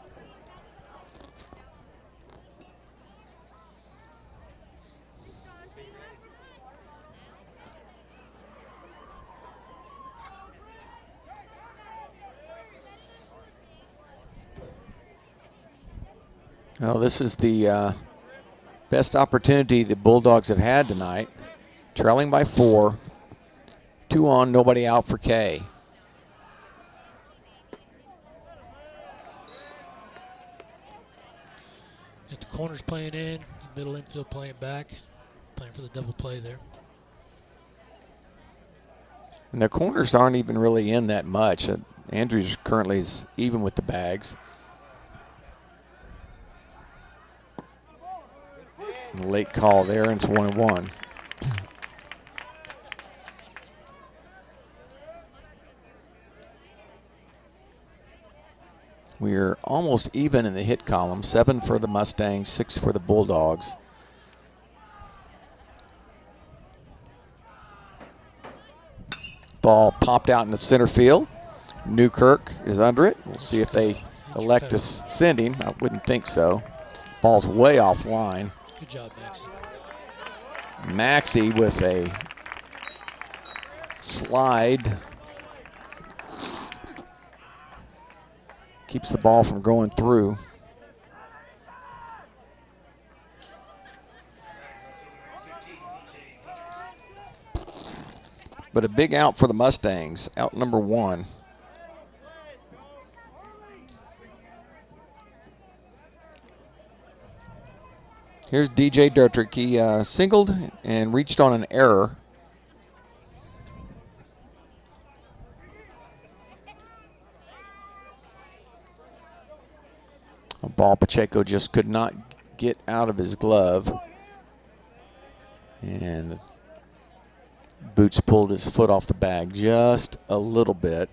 Well, this is the best opportunity the Bulldogs have had tonight. Trailing by 4. 2 on, nobody out for Kay. Got the corners playing in, middle infield playing back, playing for the double play there. And their corners aren't even really in that much. Andrews currently is even with the Bags. Late call there, and it's 1-1. We're almost even in the hit column. 7 for the Mustangs, 6 for the Bulldogs. Ball popped out into center field. Newkirk is under it. We'll see if they elect to send him. I wouldn't think so. Ball's way offline. Good job, Maxie. Maxie with a slide. Keeps the ball from going through. But a big out for the Mustangs. Out number 1. Here's DJ Dertrick. He singled and reached on an error. A ball Pacheco just could not get out of his glove. And Boots pulled his foot off the bag just a little bit.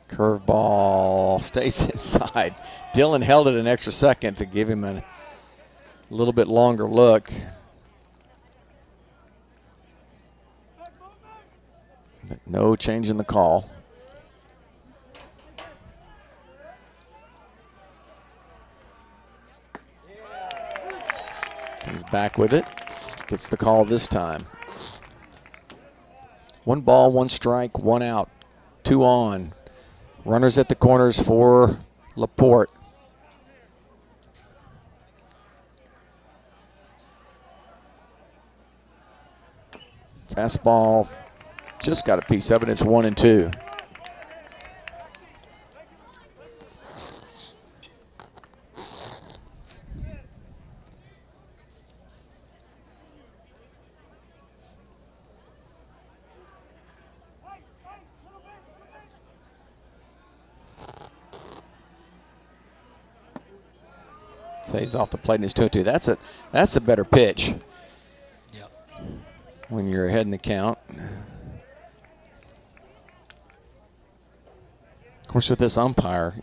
Curveball stays inside. Dylan held it an extra second to give him a little bit longer look. But no change in the call. He's back with it. Gets the call this time. 1 ball, 1 strike, 1 out. 2 on. Runners at the corners for Laporte. Fastball just got a piece of it. It's 1-2. Stays off the plate and it's 2-2. That's a better pitch. Yep. When you're ahead in the count. Of course, with this umpire,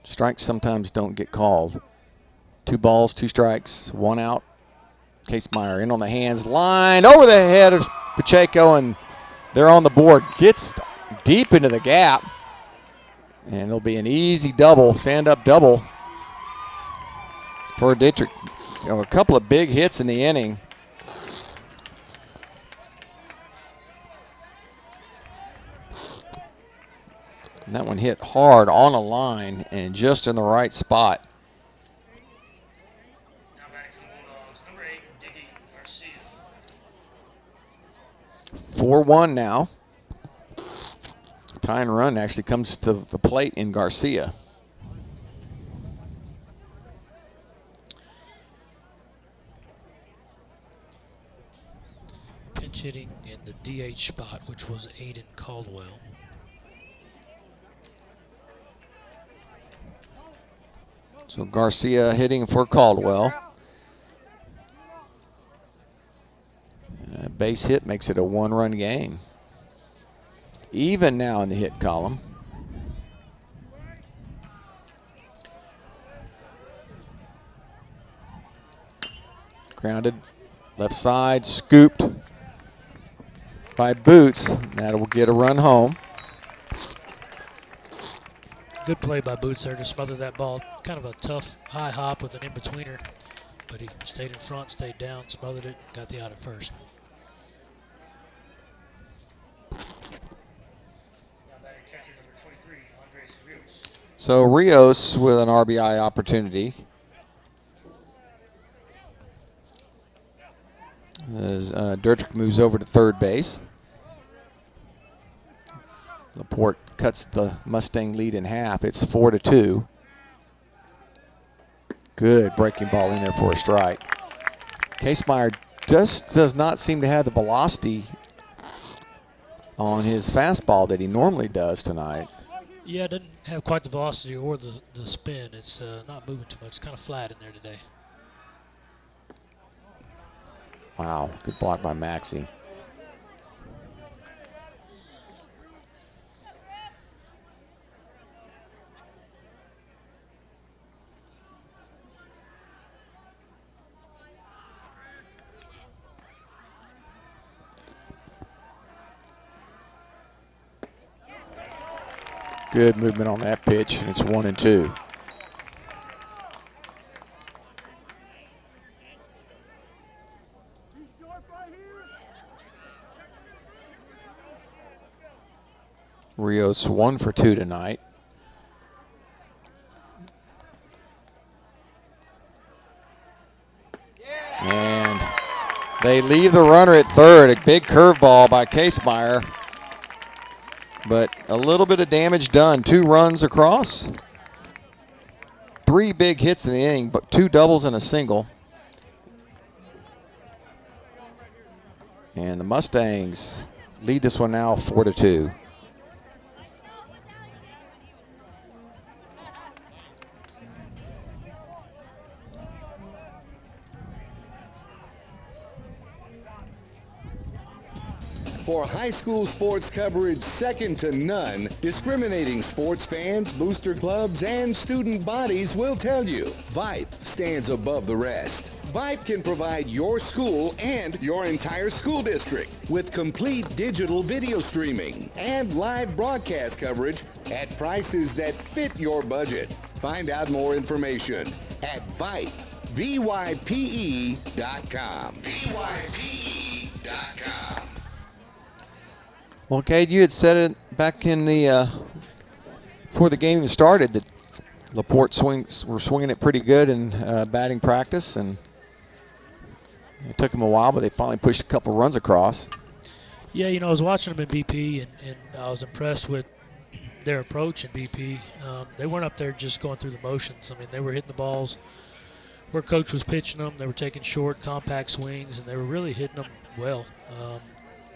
strikes sometimes don't get called. 2 balls, 2 strikes, 1 out. Casemeyer in on the hands, line over the head of Pacheco, and they're on the board. Gets deep into the gap, and it'll be an easy double, stand-up double for Dietrich. A couple of big hits in the inning. And that one hit hard on a line and just in the right spot. Now back to the Bulldogs. Number 8, Diggy Garcia. 4-1 now. Tying run actually comes to the plate in Garcia. Pinch hitting in the DH spot, which was Aiden Caldwell. So Garcia hitting for Caldwell. A base hit makes it a 1-run game. Even now in the hit column. Grounded, left side, scooped by Boots. That will get a run home. Good play by Boots there to smother that ball. Kind of a tough high hop with an in-betweener, but he stayed in front, stayed down, smothered it, got the out at first. Now batting catcher number 23, Andres Rios. So Rios with an RBI opportunity. As Dertrick moves over to third base. Laporte cuts the Mustang lead in half. It's 4-2. Good breaking ball in there for a strike. Casemeyer just does not seem to have the velocity on his fastball that he normally does tonight. Yeah, it doesn't have quite the velocity or the spin. It's not moving too much. It's kind of flat in there today. Wow, good block by Maxey. Good movement on that pitch, and it's 1-2. Rios 1 for 2 tonight. And they leave the runner at third. A big curveball by Casemeyer. But a little bit of damage done. 2 runs across. 3 big hits in the inning, but 2 doubles and a single. And the Mustangs lead this one now 4-2. For high school sports coverage second to none, discriminating sports fans, booster clubs, and student bodies will tell you VIPE stands above the rest. VIPE can provide your school and your entire school district with complete digital video streaming and live broadcast coverage at prices that fit your budget. Find out more information at VIPE, VYPE.com. VYPE.com. Well, Cade, you had said it back in the before the game even started that LaPorte were swinging it pretty good in batting practice, and it took them a while, but they finally pushed a couple runs across. Yeah, you know, I was watching them in BP, and I was impressed with their approach in BP. They weren't up there just going through the motions. I mean, they were hitting the balls where Coach was pitching them. They were taking short, compact swings, and they were really hitting them well.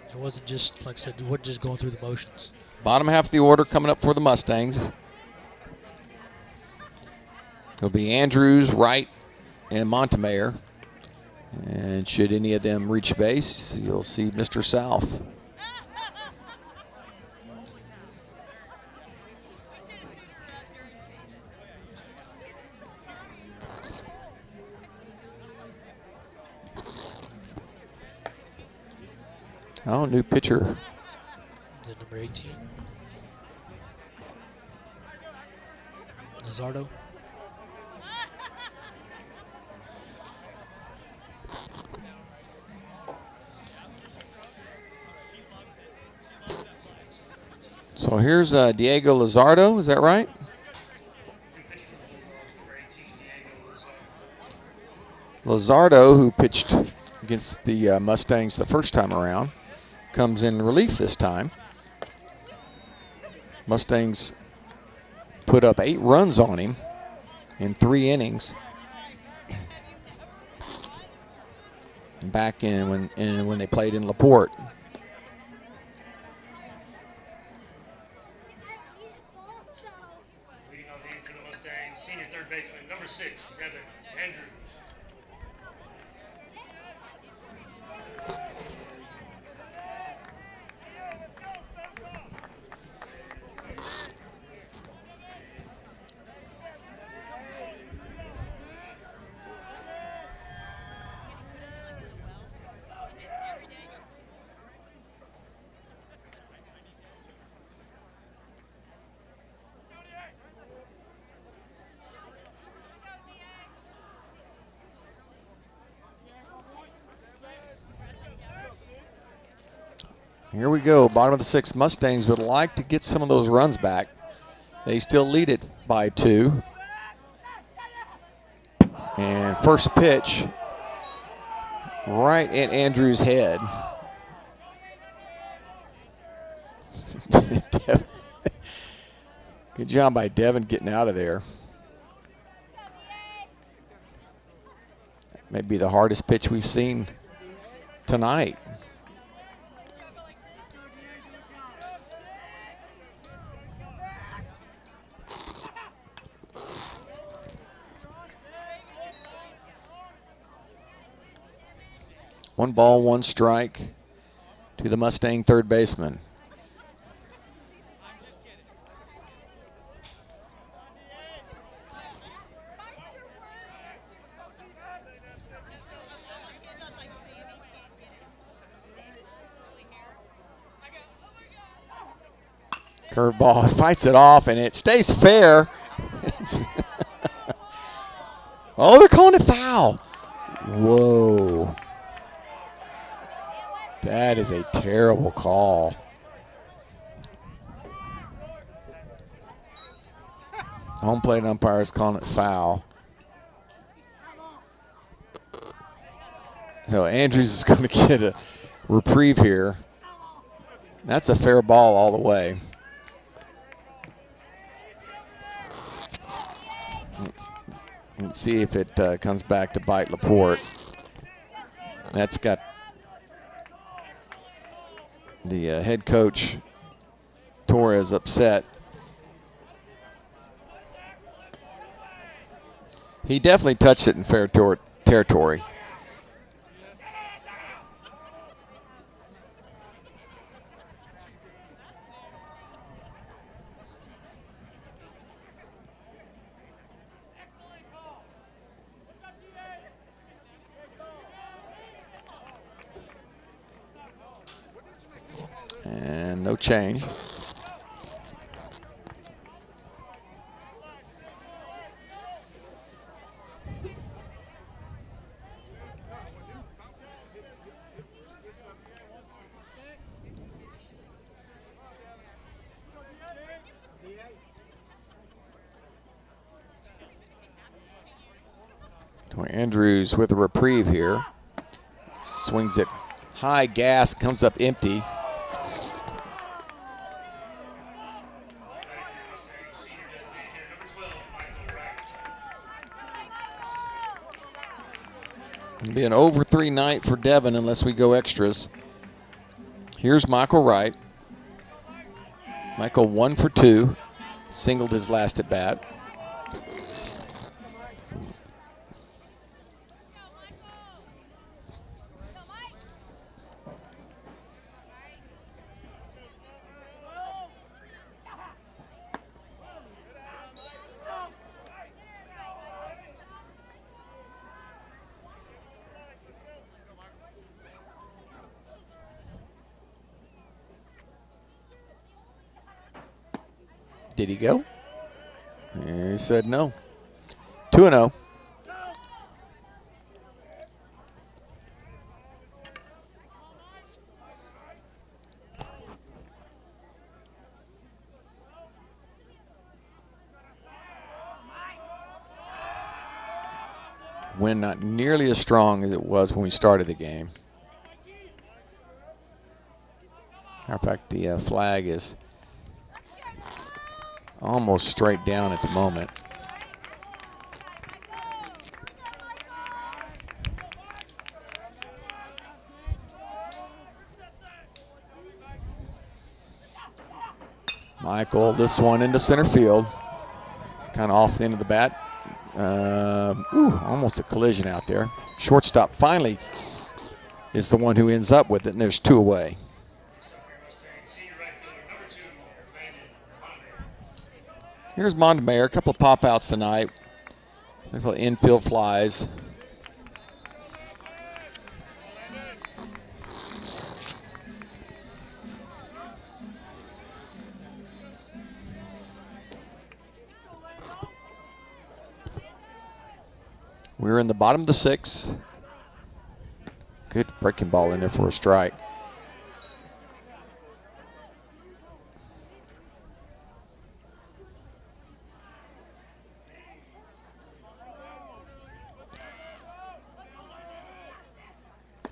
It wasn't just, like I said, it wasn't just going through the motions. Bottom half of the order coming up for the Mustangs. It'll be Andrews, Wright, and Montemayor. And should any of them reach base, you'll see Mr. South. Oh, new pitcher. The number 18. Lizardo. So here's Diego Lizardo, is that right? Lizardo, who pitched against the Mustangs the first time around, comes in relief this time. Mustangs put up 8 runs on him in 3 innings. Back in when they played in LaPorte. Leading off the inning for the Mustangs, senior third baseman, number 6, Devin Andrews. Here we go, bottom of the 6th. Mustangs would like to get some of those runs back. They still lead it by 2. And first pitch right at Andrews' head. Good job by Devin getting out of there. Maybe the hardest pitch we've seen tonight. 1 ball, 1 strike to the Mustang third baseman. Curveball, fights it off, and it stays fair. Oh, they're calling it foul. Whoa. That is a terrible call. Home plate umpire is calling it foul. So Andrews is going to get a reprieve here. That's a fair ball all the way. Let's see if it comes back to bite Laporte. That's got the head coach, Torres, upset. He definitely touched it in fair territory. And no change. Andrews with a reprieve here. Swings it high, gas, comes up empty. It'll be an over 3 night for Devon unless we go extras. Here's Michael Wright. Michael 1 for 2. Singled his last at bat. Did he go? He said no. 2-0. Wind not nearly as strong as it was when we started the game. Matter of fact, the flag is almost straight down at the moment. Michael, this one into center field. Kind of off the end of the bat. Almost a collision out there. Shortstop finally is the one who ends up with it, and there's 2 away. Here's Montemayor, a couple of pop-outs tonight. A couple of infield flies. We're in the bottom of the 6th. Good breaking ball in there for a strike.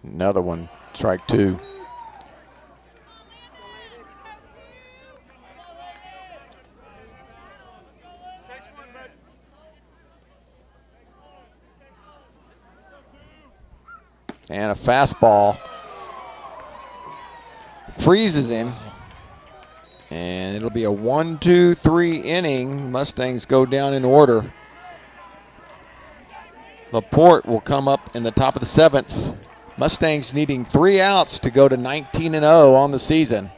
Another one, strike 2. And a fastball freezes him. And it'll be a 1-2-3 inning. Mustangs go down in order. Laporte will come up in the top of the 7th. Mustangs needing 3 outs to go to 19-0 on the season.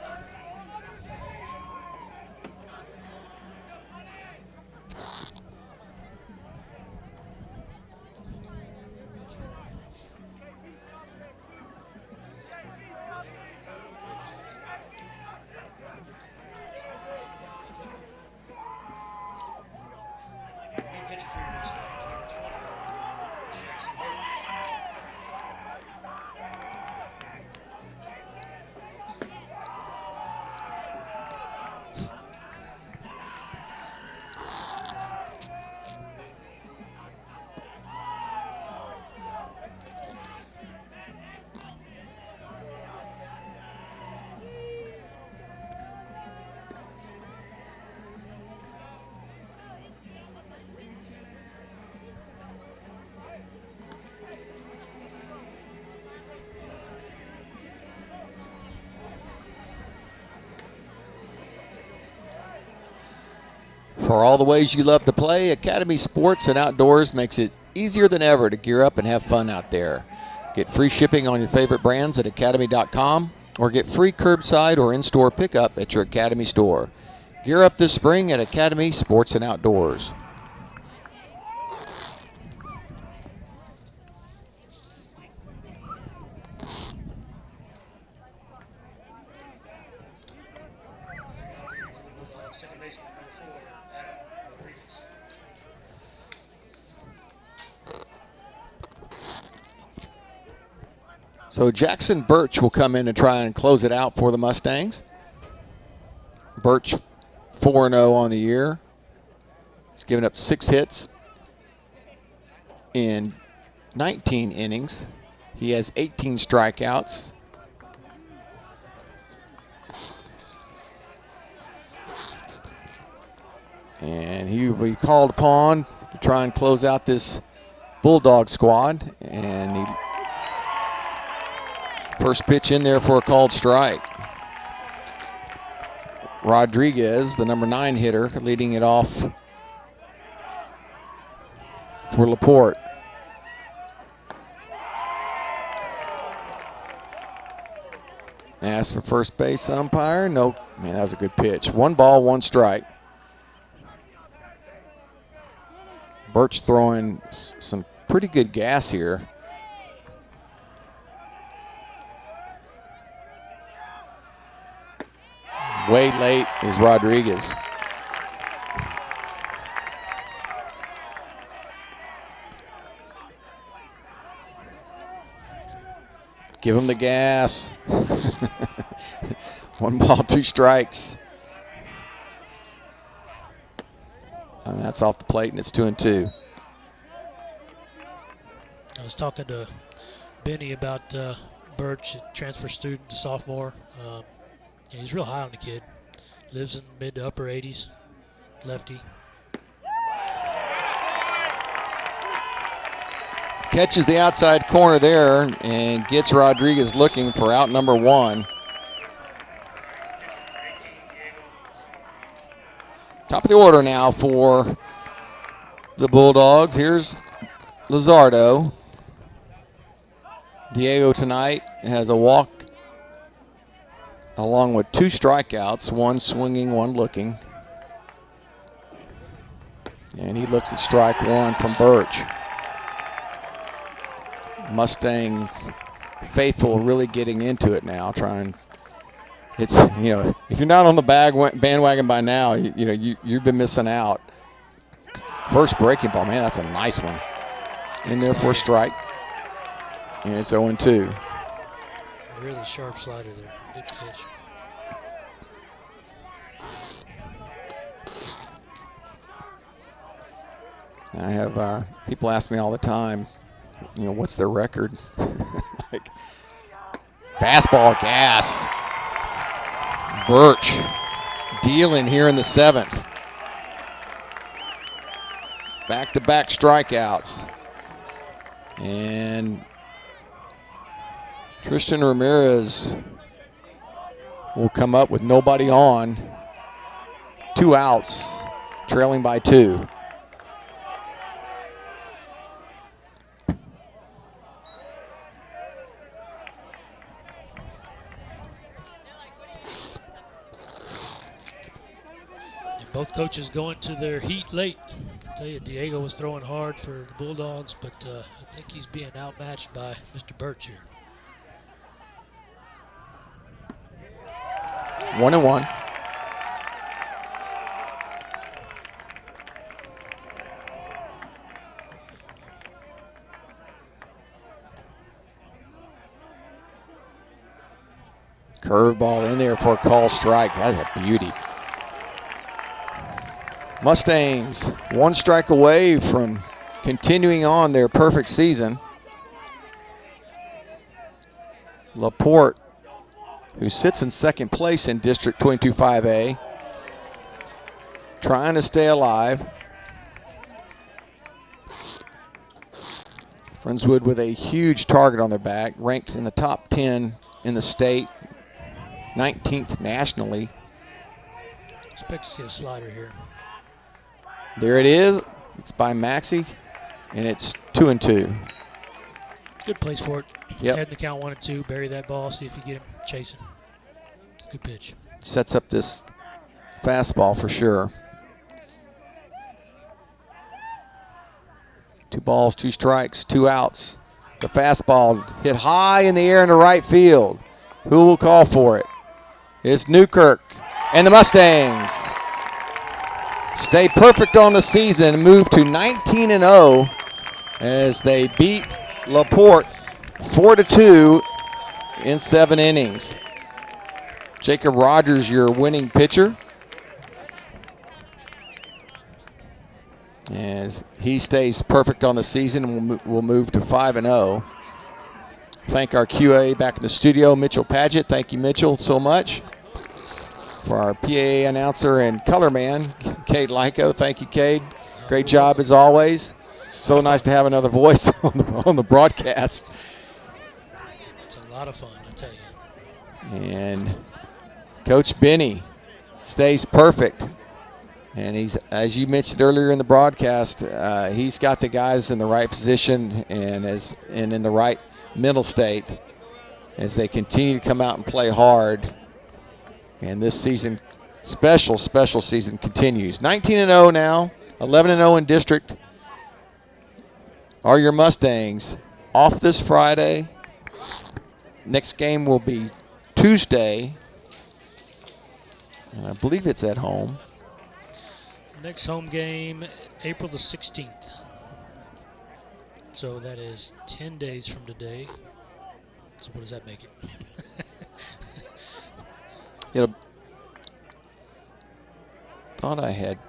For all the ways you love to play, Academy Sports and Outdoors makes it easier than ever to gear up and have fun out there. Get free shipping on your favorite brands at academy.com or get free curbside or in-store pickup at your Academy store. Gear up this spring at Academy Sports and Outdoors. Second baseman, number 4, Adam Rodriguez. So Jackson Birch will come in and try and close it out for the Mustangs. Birch 4-0 on the year. He's given up 6 hits in 19 innings. He has 18 strikeouts. And he will be called upon to try and close out this Bulldog squad. And he first pitch in there for a called strike. Rodriguez, the number 9 hitter, leading it off for Laporte. Asked for first base umpire. No, man, that was a good pitch. 1 ball, 1 strike. Birch throwing some pretty good gas here. Way late is Rodriguez. Give him the gas. 1 ball, 2 strikes. And that's off the plate, and it's 2-2. I was talking to Benny about Birch, transfer student, sophomore. Yeah, he's real high on the kid. Lives in mid to upper 80s, lefty. Catches the outside corner there and gets Rodriguez looking for out number 1. Top of the order now for the Bulldogs. Here's Luzardo. Diego tonight has a walk along with 2 strikeouts, 1 swinging, 1 looking. And he looks at strike 1 from Birch. Mustangs faithful really getting into it now, trying. It's, you know, if you're not on the bandwagon by now, you've been missing out. First breaking ball, man, that's a nice one. In there for a strike. And it's 0-2. A really sharp slider there. Good pitch. I have people ask me all the time, what's their record? Like, fastball gas. Birch dealing here in the 7th. Back-to-back strikeouts. And Tristan Ramirez will come up with nobody on. 2 outs, trailing by 2. Both coaches going to their heat late. I tell you, Diego was throwing hard for the Bulldogs, but I think he's being outmatched by Mr. Birch here. 1-1. Curveball in there for a call strike. That's a beauty. Mustangs 1 strike away from continuing on their perfect season. Laporte, who sits in second place in District 22-5A, trying to stay alive. Friendswood with a huge target on their back, ranked in the top 10 in the state, 19th nationally. Expect to see a slider here. There it is. It's by Maxey, and it's 2-2. Good place for it. Yep. Head in the count 1-2. Bury that ball. See if you get him chasing. Good pitch. Sets up this fastball for sure. 2 balls, 2 strikes, 2 outs. The fastball hit high in the air in the right field. Who will call for it? It's Newkirk and the Mustangs stay perfect on the season and move to 19-0 as they beat LaPorte 4-2 in 7 innings. Jacob Rogers, your winning pitcher, as he stays perfect on the season and will move to 5-0. Thank our QA back in the studio, Mitchell Padgett. Thank you, Mitchell, so much. For our PA announcer and color man, Cade Lyko. Thank you, Cade. Great job as always. So nice to have another voice on the broadcast. It's a lot of fun, I tell you. And Coach Benny stays perfect. And he's, as you mentioned earlier in the broadcast, he's got the guys in the right position and in the right mental state as they continue to come out and play hard. And this season, special season continues. 19-0 now, 11-0 in district. Are your Mustangs off this Friday? Next game will be Tuesday. And I believe it's at home. Next home game, April the 16th. So that is 10 days from today. So what does that make it? Thought I had.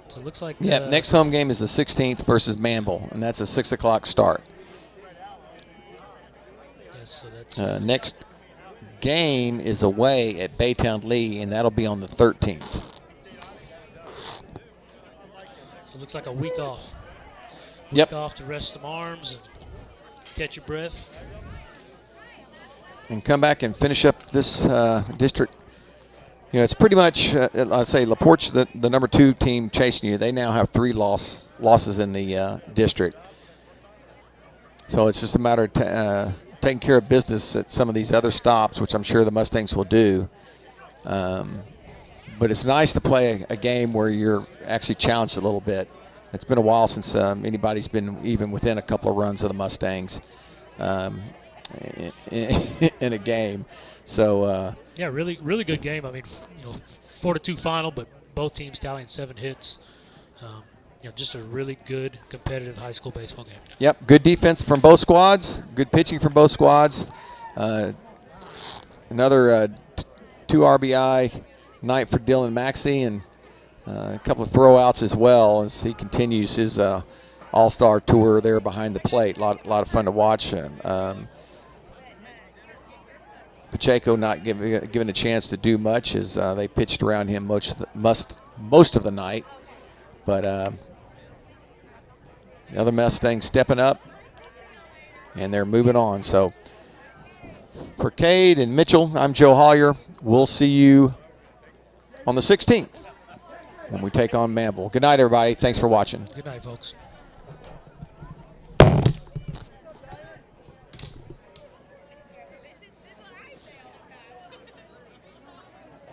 So it looks like. Yeah, next home game is the 16th versus Manville, and that's a 6 o'clock start. Yes, so that's. Next game is away at Baytown Lee, and that'll be on the 13th. So it looks like a week off. Week off to rest some arms and catch your breath. And come back and finish up this district. You know, it's pretty much, I'd say LaPorte's the number 2 team chasing you. They now have 3 losses in the district. So it's just a matter of taking care of business at some of these other stops, which I'm sure the Mustangs will do. But it's nice to play a game where you're actually challenged a little bit. It's been a while since anybody's been even within a couple of runs of the Mustangs in a game. So yeah, really good game. I mean, 4-2 final, but both teams tallying 7 hits. Just a really good competitive high school baseball game. Yep, good defense from both squads, good pitching from both squads. Another 2 RBI night for Dylan Maxey, and a couple of throwouts as well as he continues his all-star tour there behind the plate. A lot of fun to watch. Pacheco not given a chance to do much as they pitched around him most of the night. But the other Mustangs stepping up, and they're moving on. So for Cade and Mitchell, I'm Joe Hollier. We'll see you on the 16th when we take on Manville. Good night, everybody. Thanks for watching. Good night, folks.